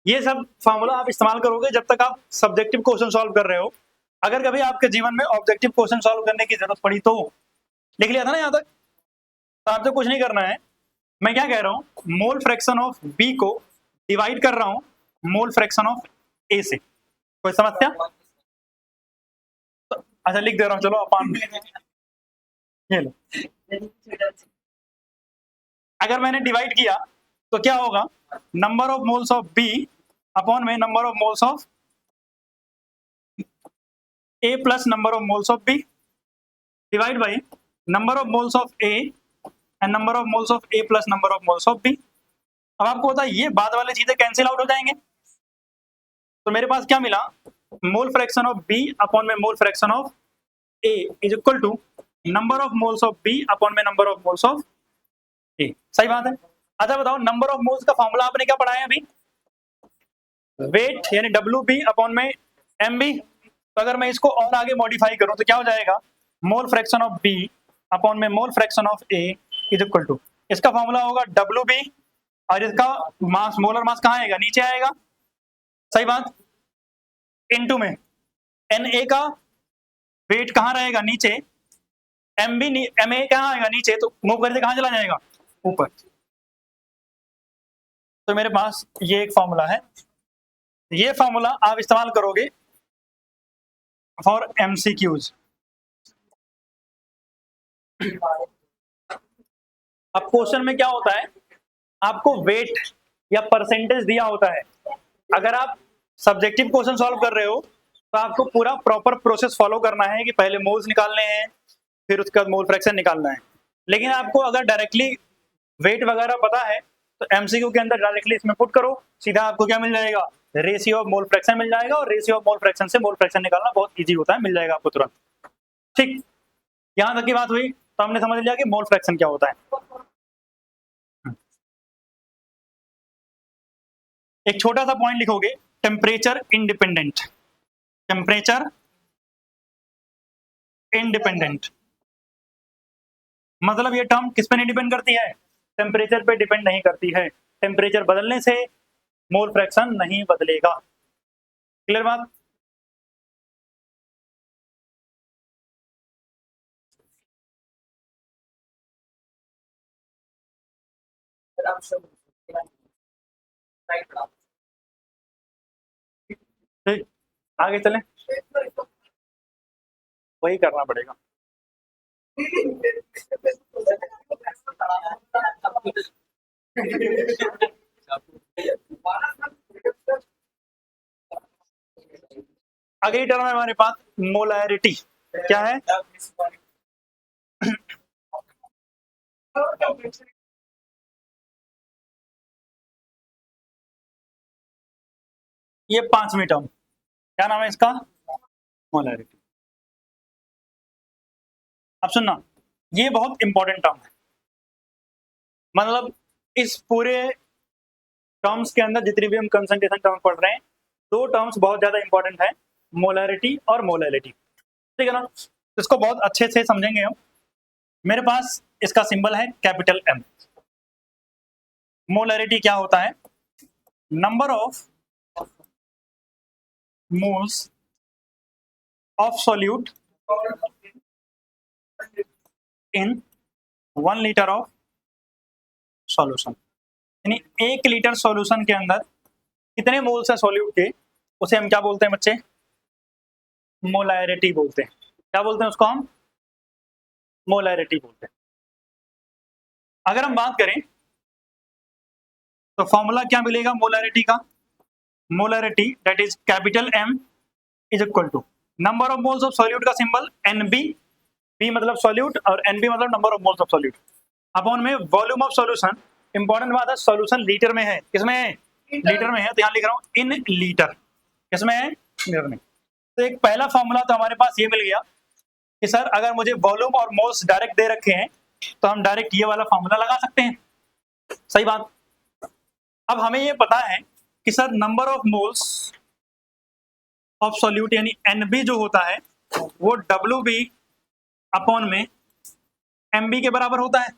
ये सब फॉर्मूला आप इस्तेमाल करोगे जब तक आप सब्जेक्टिव क्वेश्चन सॉल्व कर रहे हो। अगर कभी आपके जीवन में ऑब्जेक्टिव क्वेश्चन सॉल्व करने की जरूरत पड़ी तो लिख लिया था ना यहाँ तक, तो आपको कुछ नहीं करना है। मैं क्या कह रहा हूँ, मोल फ्रैक्शन ऑफ बी को डिवाइड कर रहा हूँ मोल फ्रैक्शन ऑफ ए से। कोई समस्या? तो, अच्छा लिख दे रहा हूँ, चलो अपान ये लो। अगर मैंने डिवाइड किया तो क्या होगा? Number of moles of B upon में number of moles of A plus number of moles of B divide by number of moles of A and number of moles of A plus number of moles of B. अब आपको पता है ये बाद वाली चीजें कैंसिल आउट हो जाएंगे, तो मेरे पास क्या मिला? Mole fraction of B upon में mole fraction of A is equal to number of moles of B upon में number of moles of A. सही बात है। अच्छा बताओ, नंबर ऑफ मोल्स का फॉर्मूला आपने क्या पढ़ा है अभी? वेट यानी डब्ल्यू बी अपॉन में एम बी। तो अगर मैं इसको और आगे मॉडिफाई करूं तो क्या हो जाएगा? Mole fraction of B upon में mole fraction of A is equal to, इसका फॉर्मूला होगा डब्ल्यू बी, और इसका मास, मोलर मास कहाँ आएगा? नीचे आएगा। सही बात। इनटू में एन ए का वेट कहाँ रहेगा? नीचे। एम बी एम ए कहाँ आएगा? नीचे। तो मूव करके कहाँ चला जाएगा? ऊपर। तो मेरे पास ये एक फॉर्मूला है, ये फॉर्मूला आप इस्तेमाल करोगे फॉर एमसीक्यूज। अब क्वेश्चन में क्या होता है, आपको वेट या परसेंटेज दिया होता है। अगर आप सब्जेक्टिव क्वेश्चन सॉल्व कर रहे हो तो आपको पूरा प्रॉपर प्रोसेस फॉलो करना है कि पहले मोल्स निकालने हैं, फिर उसके बाद मोल फ्रैक्शन निकालना है। लेकिन आपको अगर डायरेक्टली वेट वगैरह पता है तो एमसीक्यू के अंदर डायरेक्टली इसमें पुट करो, सीधा आपको क्या मिल जाएगा? रेशियो ऑफ मोल फ्रैक्शन मिल जाएगा, और रेशियो ऑफ मोल फ्रैक्शन से मोल फ्रैक्शन निकालना बहुत ईजी होता है, मिल जाएगा आपको तुरंत। ठीक, यहाँ तक की बात हुई, तो हमने समझ लिया कि मोल फ्रैक्शन क्या होता है। एक छोटा सा पॉइंट लिखोगे, टेम्परेचर इंडिपेंडेंट। टेम्परेचर इंडिपेंडेंट मतलब ये टर्म किस पे नहीं डिपेंड करती है? टेम्परेचर पे डिपेंड नहीं करती है। टेम्परेचर बदलने से मोल फ्रैक्शन नहीं बदलेगा। क्लियर बात? ठीक, आगे चलें, वही करना पड़ेगा। अगली टर्म है हमारे पास मोलैरिटी। क्या है? ये 5वीं टर्म, क्या नाम है इसका? मोलैरिटी। अब सुनना, ये बहुत इंपॉर्टेंट टर्म है। मतलब इस पूरे टर्म्स के अंदर जितनी भी हम कंसंट्रेशन टर्म पढ़ रहे हैं, दो टर्म्स बहुत ज्यादा इंपॉर्टेंट है, मोलैरिटी और मोलैलिटी। ठीक है ना? इसको बहुत अच्छे से समझेंगे हम। मेरे पास इसका सिंबल है कैपिटल एम। मोलैरिटी क्या होता है? Number of moles of solute in 1 litre of solution, यानी 1 लीटर सॉल्यूशन के अंदर कितने मोल्स है सॉल्यूट के, उसे हम क्या बोलते हैं बच्चे? मोलैरिटी बोलते हैं। क्या बोलते हैं उसको हम? मोलैरिटी बोलते हैं। अगर हम बात करें तो फॉर्मूला क्या मिलेगा मोलैरिटी का? Molarity that is capital M is equal to number of moles of solute का सिंबल NB, B मतलब सॉल्यूट और NB मतलब number of moles of solute, upon में वॉल्यूम ऑफ सॉल्यूशन। इंपॉर्टेंट बात है, सॉल्यूशन लीटर में है। किसमें है? लीटर में है, तो यहाँ लिख रहा हूँ इन लीटर। किसमें है? लीटर में। तो एक पहला फॉर्मूला तो हमारे पास ये मिल गया कि सर अगर मुझे वॉल्यूम और मोल्स डायरेक्ट दे रखे हैं तो हम डायरेक्ट ये वाला फॉर्मूला लगा सकते हैं। सही बात। अब हमें ये पता है कि sir number of moles of solute यानी NB जो होता है वो WB अपॉन में MB के बराबर होता है।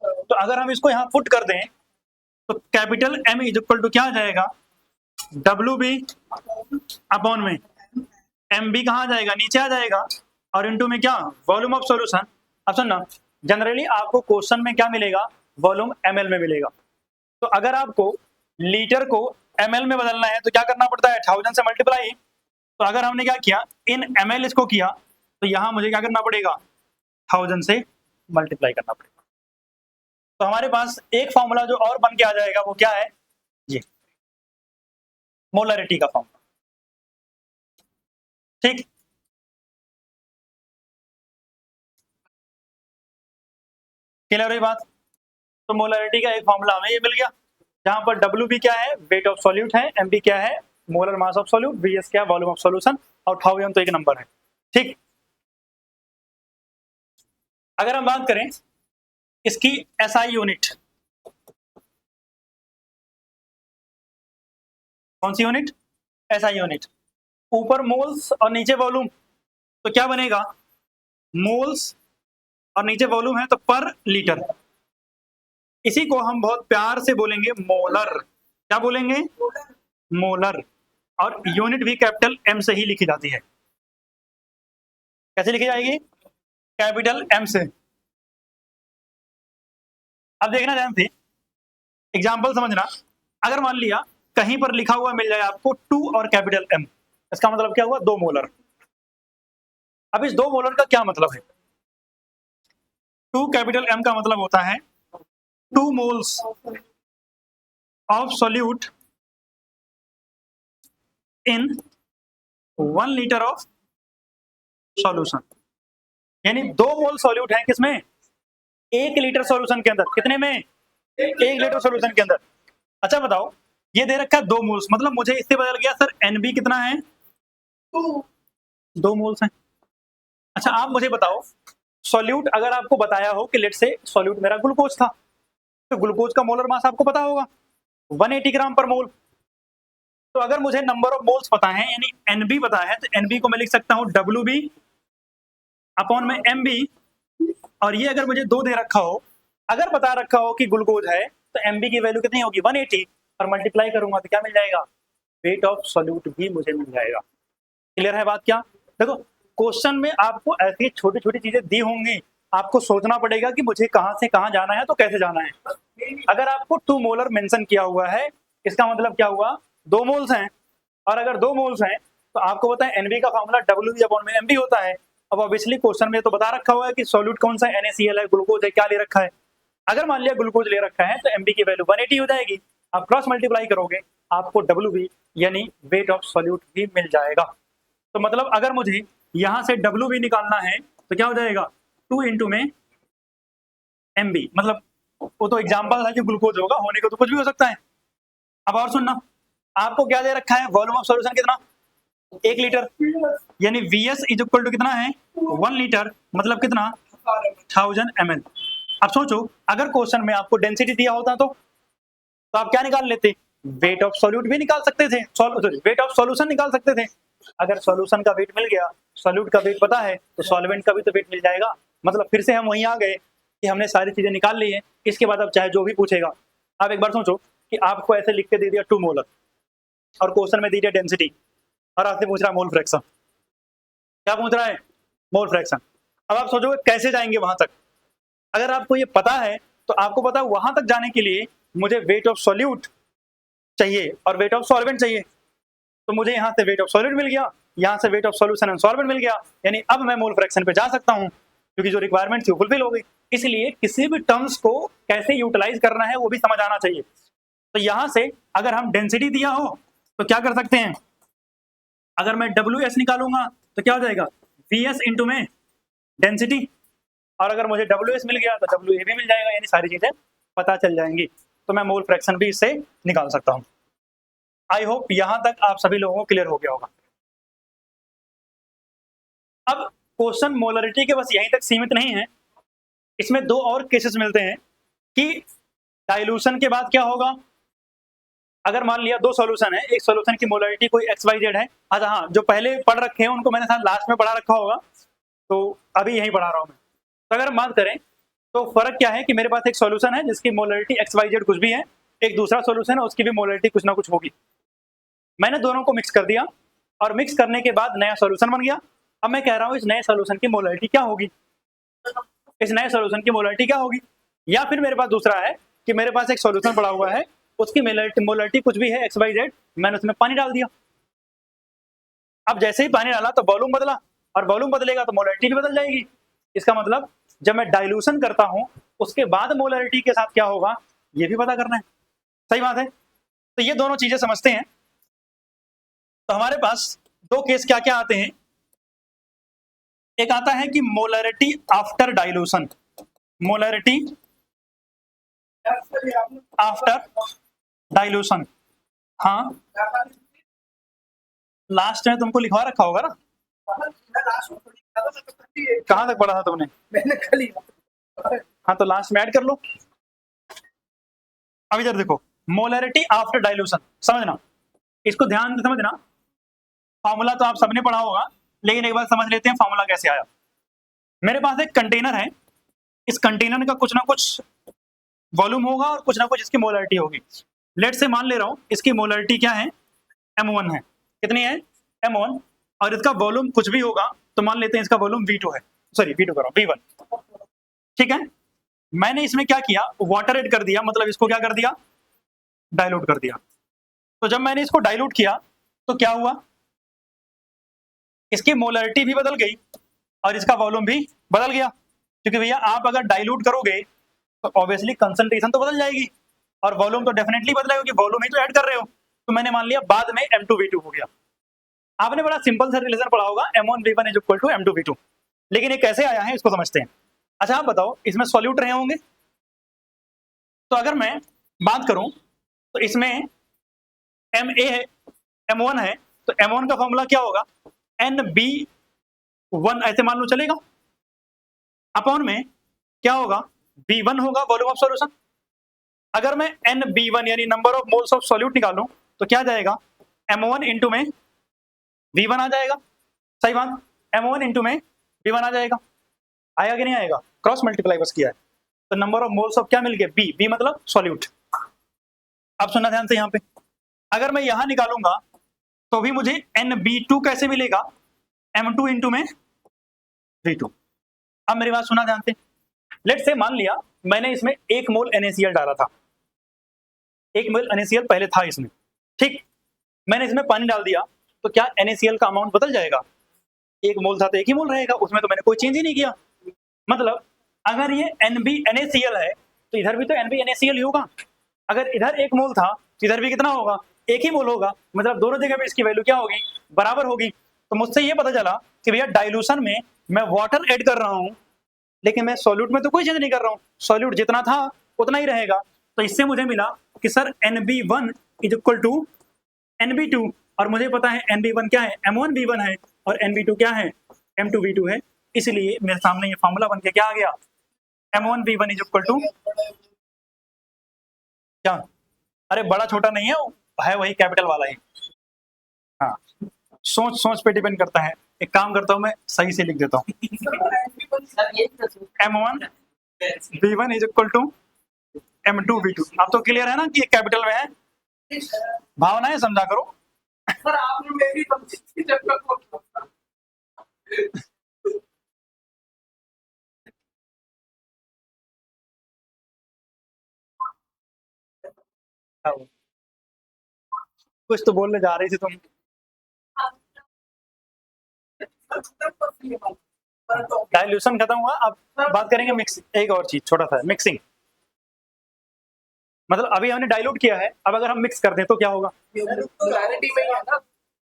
तो अगर हम इसको यहाँ पुट कर दें तो capital M is equal to क्या आ जाएगा? WB अपॉन में MB कहाँ आ जाएगा? नीचे आ जाएगा, और इनटू में क्या? Volume of solution. अब सुनना, जनरली आपको क्वेश्चन में क्या मिलेगा? वॉल्यूम ml में मिलेगा। तो अगर आपको लीटर को ml में बदलना है तो क्या करना पड़ता है? 1000 से मल्टीप्लाई। तो अगर हमने क्या किया, इन ml इसको किया, तो यहां मुझे क्या करना पड़ेगा? 1000 से मल्टीप्लाई करना पड़ेगा। तो हमारे पास एक फॉर्मूला जो और बन के आ जाएगा वो क्या है? ये मोलैरिटी का फॉर्मूला। ठीक, क्लियर हुई बात? तो मोलैरिटी का एक फॉर्मूला हमें ये मिल गया, जहां पर WB क्या है? वेट ऑफ सॉल्यूट है, MB क्या है? Molar mass of solute, VS क्या? वॉल्यूम ऑफ सॉल्यूशन, और 1000 तो एक नंबर है। ठीक, अगर हम बात करें इसकी SI यूनिट, कौन सी यूनिट? SI unit. ऊपर मोल्स और नीचे वॉल्यूम, तो क्या बनेगा? मोल्स और नीचे वॉल्यूम है तो पर लीटर। इसी को हम बहुत प्यार से बोलेंगे मोलर। क्या बोलेंगे? मोलर। और यूनिट भी कैपिटल M से ही लिखी जाती है। कैसे लिखी जाएगी? कैपिटल M से। अब देखना ध्यान से, एग्जाम्पल समझना। अगर मान लिया कहीं पर लिखा हुआ मिल जाए आपको 2 और कैपिटल M, इसका मतलब क्या हुआ? 2 मोलर। अब इस 2 मोलर का क्या मतलब है? 2 कैपिटल M का मतलब होता है 2 moles of solute in 1 litre of solution. यानी 2 मोल सॉल्यूट है किसमें? 1 लीटर सॉल्यूशन के अंदर। कितने में? 1 लीटर सॉल्यूशन के अंदर। अच्छा बताओ, ये दे रखा है 2 मोल्स, मतलब मुझे इससे बदल गया सर NB कितना है? 2 मोल्स है। अच्छा आप मुझे बताओ, सॉल्यूट अगर आपको बताया हो कि लेट से सॉल्यूट मेरा ग्लूकोज था, तो ग्लूकोज का मोलर मास आपको पता होगा 180 ग्राम पर मोल। तो अगर मुझे नंबर ऑफ मोल्स पता है यानी NB पता है, तो NB को मैं लिख सकता हूं WB अपॉन में MB। और ये अगर मुझे 2 दे रखा हो, अगर बता रखा हो कि ग्लूकोज है, तो MB की वैल्यू कितनी होगी? 180, और मल्टीप्लाई करूंगा तो क्या मिल जाएगा? वेट ऑफ सॉल्यूट भी मुझे मिल जाएगा। क्लियर है बात? क्या देखो, क्वेश्चन में आपको ऐसी छोटी छोटी चीजें दी होंगी, आपको सोचना पड़ेगा कि मुझे कहां से कहां जाना है, तो कैसे जाना है। अगर आपको 2 मोलर मेंशन किया हुआ है, इसका मतलब क्या हुआ? 2 मोल्स हैं, और अगर 2 मोल्स हैं तो आपको पता है NB का फॉर्मूला WB अपॉन में MB होता है। अब ऑब्वियसली क्वेश्चन में तो बता रखा हुआ है कि सॉल्यूट कौन सा NaCl है, ग्लूकोज है, क्या ले रखा है। अगर मान लिया ग्लूकोज ले रखा है तो MB की वैल्यू 180 हो जाएगी। आप क्रॉस मल्टीप्लाई करोगे, आपको WB यानी वेट ऑफ सॉल्यूट भी मिल जाएगा। तो मतलब अगर मुझे यहां से WB निकालना है तो क्या हो जाएगा? 2 इंटू में MB, मतलब वो तो एग्जाम्पल है कि ग्लूकोज होगा, होने को तो कुछ भी हो सकता है। अब और सुनना, आपको क्या दे रखा है? वॉल्यूम ऑफ सॉल्यूशन कितना? 1 लीटर, यानी VS इज इक्वल टू कितना है? 1 लीटर, मतलब कितना? 1000 ml। अब सोचो, अगर क्वेश्चन में आपको डेंसिटी दिया होता तो आप क्या निकाल लेते? वेट ऑफ सॉल्यूट भी निकाल सकते थे, वेट ऑफ सॉल्यूशन निकाल सकते थे। अगर सॉल्यूशन का वेट मिल गया, सॉल्यूट का वेट पता है, तो सॉल्वेंट का भी तो वेट मिल जाएगा। मतलब फिर से हम वहीं आ गए कि हमने सारी चीजें निकाल ली है। इसके बाद अब चाहे जो भी पूछेगा, आप एक बार सोचो कि आपको ऐसे लिख के दे दिया 2 मोलर, और क्वेश्चन में दी दिया डेंसिटी, और आपसे पूछ रहा है मोल फ्रैक्शन। क्या पूछ रहा है? Mole fraction. अब आप सोचोगे कैसे जाएंगे वहां तक। अगर आपको ये पता है तो आपको पता है वहां तक जाने के लिए मुझे वेट ऑफ सॉल्यूट चाहिए और वेट ऑफ सॉल्वेंट चाहिए। तो मुझे यहाँ से वेट ऑफ सॉल्यूट मिल गया, यहाँ से weight of solution and solvent मिल गया, यानी अब मैं मोल फ्रैक्शन पे जा सकता हूँ क्योंकि जो रिक्वायरमेंट थी फुलफिल हो गई। इसलिए किसी भी टर्म्स को कैसे यूटिलाइज करना है वो भी समझ आना चाहिए। तो यहाँ से अगर हम डेंसिटी दिया हो तो क्या कर सकते हैं, अगर मैं WS निकालूंगा तो क्या हो जाएगा VS इंटू में डेंसिटी, और अगर मुझे WS मिल गया तो WA भी मिल जाएगा, यानी सारी चीजें पता चल जाएंगी। तो मैं मोल फ्रैक्शन भी इससे निकाल सकता हूं। आई होप यहां तक आप सभी लोगों को क्लियर हो गया होगा। अब क्वेश्चन मोलरिटी के बस यहीं तक सीमित नहीं है, इसमें दो और केसेस मिलते हैं कि डाइल्यूशन के बाद क्या होगा। अगर मान लिया दो सॉल्यूशन है, एक सॉल्यूशन की मोलरिटी कोई XYZ है, अच्छा हाँ जो पहले पढ़ रखे हैं उनको मैंने साथ लास्ट में पढ़ा रखा होगा, तो अभी यही पढ़ा रहा हूं मैं। तो अगर बात करें तो फर्क क्या है कि मेरे पास एक सॉल्यूशन है जिसकी मोलरिटी XYZ कुछ भी है, एक दूसरा सॉल्यूशन है उसकी भी मोलरिटी कुछ ना कुछ होगी। मैंने दोनों को मिक्स कर दिया और मिक्स करने के बाद नया सॉल्यूशन बन गया। अब मैं कह रहा हूं इस नए सॉल्यूशन की मोलरिटी क्या होगी, इस नए सॉल्यूशन की मोलरिटी क्या होगी। या फिर मेरे पास दूसरा है कि मेरे पास एक सॉल्यूशन पड़ा हुआ है, उसकी मोलरिटी कुछ भी है XYZ, मैंने उसमें पानी डाल दिया। अब जैसे ही पानी डाला तो वॉल्यूम बदला, और वॉल्यूम बदलेगा तो मोलरिटी भी बदल जाएगी। इसका मतलब जब मैं डाइल्यूशन करता हूं उसके बाद मोलरिटी के साथ क्या होगा ये भी पता करना है। सही बात है। तो ये दोनों चीजें समझते हैं। तो हमारे पास दो केस क्या क्या आते हैं, एक आता है कि molarity after dilution, molarity after dilution. हाँ लास्ट में तुमको लिखवा रखा होगा ना, कहां तक पढ़ा था तुमने, मैंने खाली। हाँ तो लास्ट में ऐड कर लो। अब इधर देखो मोलरिटी आफ्टर डाइल्यूशन, समझना इसको ध्यान से समझना। फॉर्मूला तो आप सबने पढ़ा होगा लेकिन एक बार समझ लेते हैं फॉर्मूला कैसे आया। मेरे पास एक कंटेनर है, इस कंटेनर का कुछ ना कुछ वॉल्यूम होगा और कुछ ना कुछ इसकी मोलरिटी होगी। लेट से मान ले रहा हूं इसकी मोलरिटी क्या है M1 है, कितनी है M1, और इसका वॉल्यूम कुछ भी होगा तो मान लेते हैं इसका वॉल्यूम V2 है, सॉरी V2 करो V1। ठीक है, मैंने इसमें क्या किया वाटर ऐड कर दिया, मतलब इसको क्या कर दिया डाइल्यूट कर दिया। तो जब मैंने इसको डाइल्यूट किया तो क्या हुआ, इसकी मोलरिटी भी बदल गई और इसका वॉल्यूम भी बदल गया, क्योंकि भैया आप अगर डाइल्यूट करोगे तो ऑब्वियसली कंसंट्रेशन तो बदल जाएगी और वॉल्यूम तो डेफिनेटली बदलेगा क्योंकि वॉल्यूम ही तो ऐड कर रहे हो। तो मैंने मान लिया बाद में M2V2 हो गया। आपने बड़ा सिंपल सा रिलेशन पढ़ा होगा M1V1 is equal to M2V2, लेकिन ये कैसे आया है इसको समझते हैं। अच्छा आप बताओ इसमें सॉल्यूट रहे होंगे, तो अगर मैं बात करूं तो इसमें Ma है M1 है, तो M1 का फॉर्मूला क्या होगा NB1 ऐसे मान लो चलेगा, अपॉन में क्या होगा B1 होगा वॉल्यूम ऑफ सॉल्यूशन। अगर मैं NB1 यानी number of moles of solute निकालूं तो क्या जाएगा M1 इंटू में V1 आ जाएगा। सही बात, M1 इंटू में V1 आ जाएगा, आया कि नहीं आएगा, क्रॉस मल्टीप्लाई बस किया है। तो नंबर ऑफ मोल्स ऑफ क्या मिल गया B मतलब सॉल्यूट। अब सुनना ध्यान से यहाँ पे, अगर मैं यहां निकालूंगा तो भी मुझे NB2 कैसे मिलेगा M2 इंटू में V2। अब मेरी बात सुना ध्यान से, लेट से मान लिया मैंने इसमें 1 मोल NaCl डाला था, 1 मोल NaCl पहले था इसमें, ठीक, मैंने इसमें पानी डाल दिया तो क्या NaCl का अमाउंट बदल जाएगा, 1 मोल था तो 1 ही मोल रहेगा, उसमें तो मैंने कोई चेंज ही नहीं किया। मतलब अगर ये NbNaCl है तो इधर भी तो NbNaCl ही होगा, अगर इधर 1 मोल था तो इधर भी कितना होगा 1 ही मोल होगा, मतलब दोनों जगह पे इसकी वैल्यू क्या होगी बराबर होगी। तो मुझसे ये पता चला कि भैया डाइल्यूशन में मैं वाटर ऐड कर रहा हूं लेकिन मैं सॉल्यूट में तो कोई चेंज नहीं कर रहा हूं, सॉल्यूट जितना था उतना ही रहेगा। तो इससे मुझे मिला कि sir NB1 is equal to NB2, और मुझे पता है NB1 क्या है M1V1 है और NB2 क्या है M2V2 है, इसलिए मेरे सामने ये फॉर्मूला बन के क्या आ गया M1V1 इज इक्वल टू क्या, अरे बड़ा छोटा नहीं है वही कैपिटल वाला ही। हाँ सोच सोच पे डिपेंड करता है, एक काम करता हूँ मैं सही से लिख देता हूँ M1V1 is equal to M2V2। अब तो क्लियर है ना कि कैपिटल में है, भावनाएं समझा करो। सर आपने मेरी था वो, कुछ तो बोलने जा रही थी तुम। डाइल्यूशन खत्म हुआ, अब बात करेंगे मिक्स। एक और चीज छोटा सा, मिक्सिंग। मतलब अभी हमने डाइल्यूट किया है, अब अगर हम मिक्स कर दें तो क्या होगा? Polarity में ही है ना।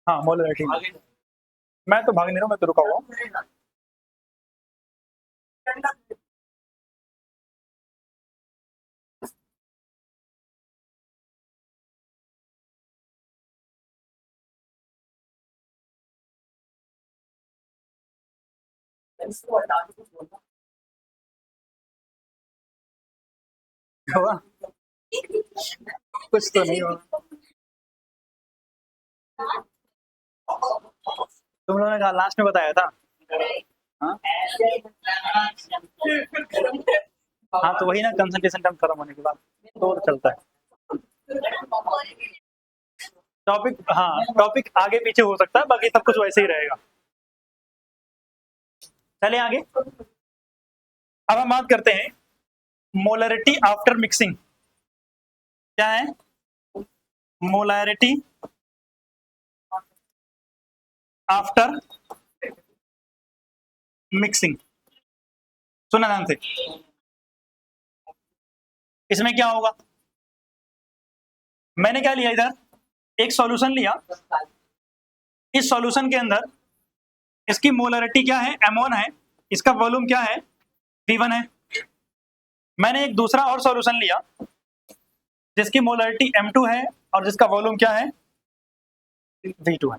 हाँ, मोलरिटी। मैं तो भाग नहीं रहा हूँ, मैं तो रुका हुआ हूँ। हुआ? कुछ तो नहीं हुआ। तुम लोगों ने कहा लास्ट में बताया था। हाँ हाँ, तो वही ना, कंसंट्रेशन टर्म खत्म होने के बाद तो चलता है टॉपिक। हाँ, टॉपिक आगे पीछे हो सकता है, बाकी सब कुछ वैसे ही रहेगा। चलिए आगे। अब हम बात करते हैं मोलरिटी आफ्टर मिक्सिंग। क्या है मोलरिटी आफ्टर मिक्सिंग? सुना ध्यान से। इसमें क्या होगा? मैंने क्या लिया इधर, एक सॉल्यूशन लिया। इस सॉल्यूशन के अंदर इसकी मोलरिटी क्या है? M1 है। इसका वॉल्यूम क्या है? V1 है। मैंने एक दूसरा और सॉल्यूशन लिया जिसकी मोलरिटी M2 है और जिसका वॉल्यूम क्या है? V2 है।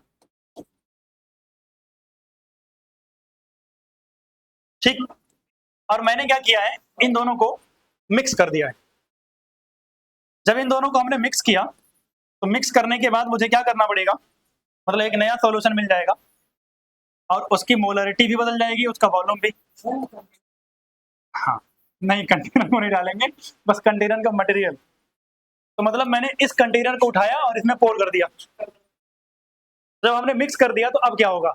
ठीक। और मैंने क्या किया है, इन दोनों को मिक्स कर दिया है। जब इन दोनों को हमने मिक्स किया, तो मिक्स करने के बाद मुझे क्या करना पड़ेगा? मतलब एक नया सॉल्यूशन मिल जाएगा और उसकी मोलरिटी भी बदल जाएगी, उसका वॉल्यूम भी। हाँ, नहीं कंटेनर को नहीं डालेंगे, बस कंटेनर का मटेरियल। तो मतलब मैंने इस कंटेनर को उठाया और इसमें पोर कर दिया। जब हमने मिक्स कर दिया तो अब क्या होगा?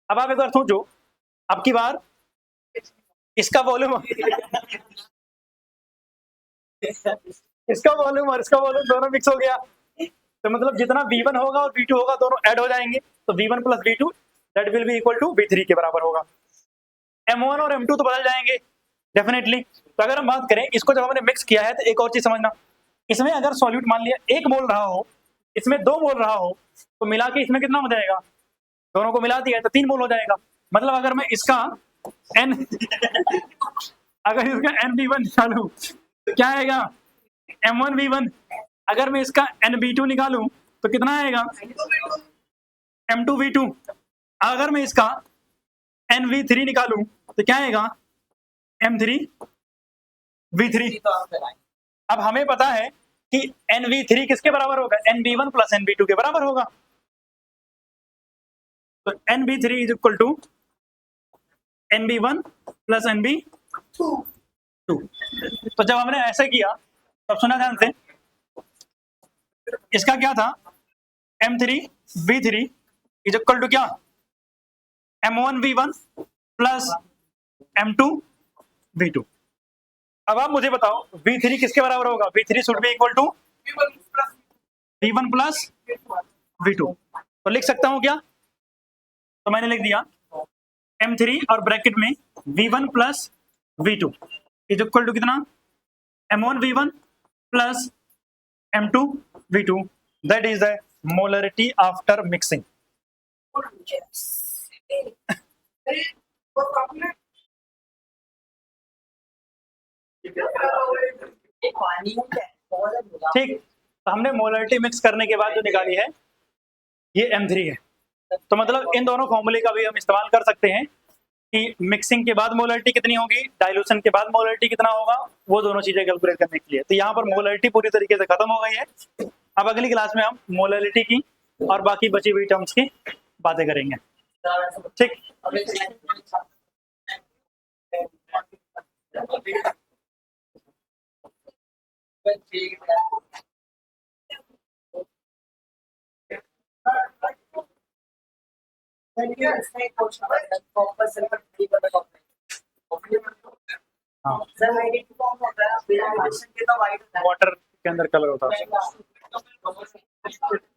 अब आप एक बार सोचो, अब की बार इसका वॉल्यूम इसका वॉल्यूम और इसका वॉल्यूम दोनों मिक्स हो गया। तो मतलब जितना V1 होगा और V2 होगा दोनों ऐड हो जाएंगे, तो V1 plus V2 that will be equal to V3 के बराबर होगा। M1 और M2 तो बदल जाएंगे डेफिनेटली। तो अगर हम बात करें, इसको जब हमने मिक्स किया है तो एक और चीज समझना, इसमें अगर सॉल्यूट मान लिया 1 मोल रहा हो, इसमें 2 मोल रहा हो, तो मिला के इसमें कितना हो जाएगा? दोनों को मिला दिया तो 3 मोल हो जाएगा। मतलब अगर मैं इसका N अगर इसका NB1 निकालूं तो क्या आएगा? M1V1। अगर मैं इसका NB2 निकालूं तो कितना आएगा? M2V2। अगर मैं इसका NV3 निकालूं तो क्या आएगा? M3V3। अब हमें पता है कि NV3 किसके बराबर होगा? NB1 प्लस NB2 के बराबर होगा। तो NB3 is equal to NB1 plus NB2। तो जब हमने ऐसे किया तब सुना ध्यान से, इसका क्या था? M3V3 इज इक्वल टू क्या? M1V1 plus M2V2। अब आप मुझे बताओ V3 किसके बराबर होगा? V3 should be equal to V1 plus V2। तो लिख सकता हूं क्या? तो मैंने लिख दिया M3 और ब्रैकेट में V1 plus V2 is equal to कितना? M1V1 plus M2V2। That is the molarity after mixing. ठीक। तो हमने मोलरिटी मिक्स करने के बाद जो निकाली है ये M3 है। तो मतलब इन दोनों फॉर्मूले का भी हम इस्तेमाल कर सकते हैं कि मिक्सिंग के बाद मोलरिटी कितनी होगी, डाइल्यूशन के बाद मोलरिटी कितना होगा, वो दोनों चीजें कैलकुलेट करने के लिए। तो यहाँ पर मोलरिटी पूरी तरीके से खत्म हो गई है। अब अगली क्लास में हम मोलरिटी की और बाकी बची हुई टर्म्स की बातें करेंगे। ठीक। हाँ, वाटर के अंदर कलर होता है। है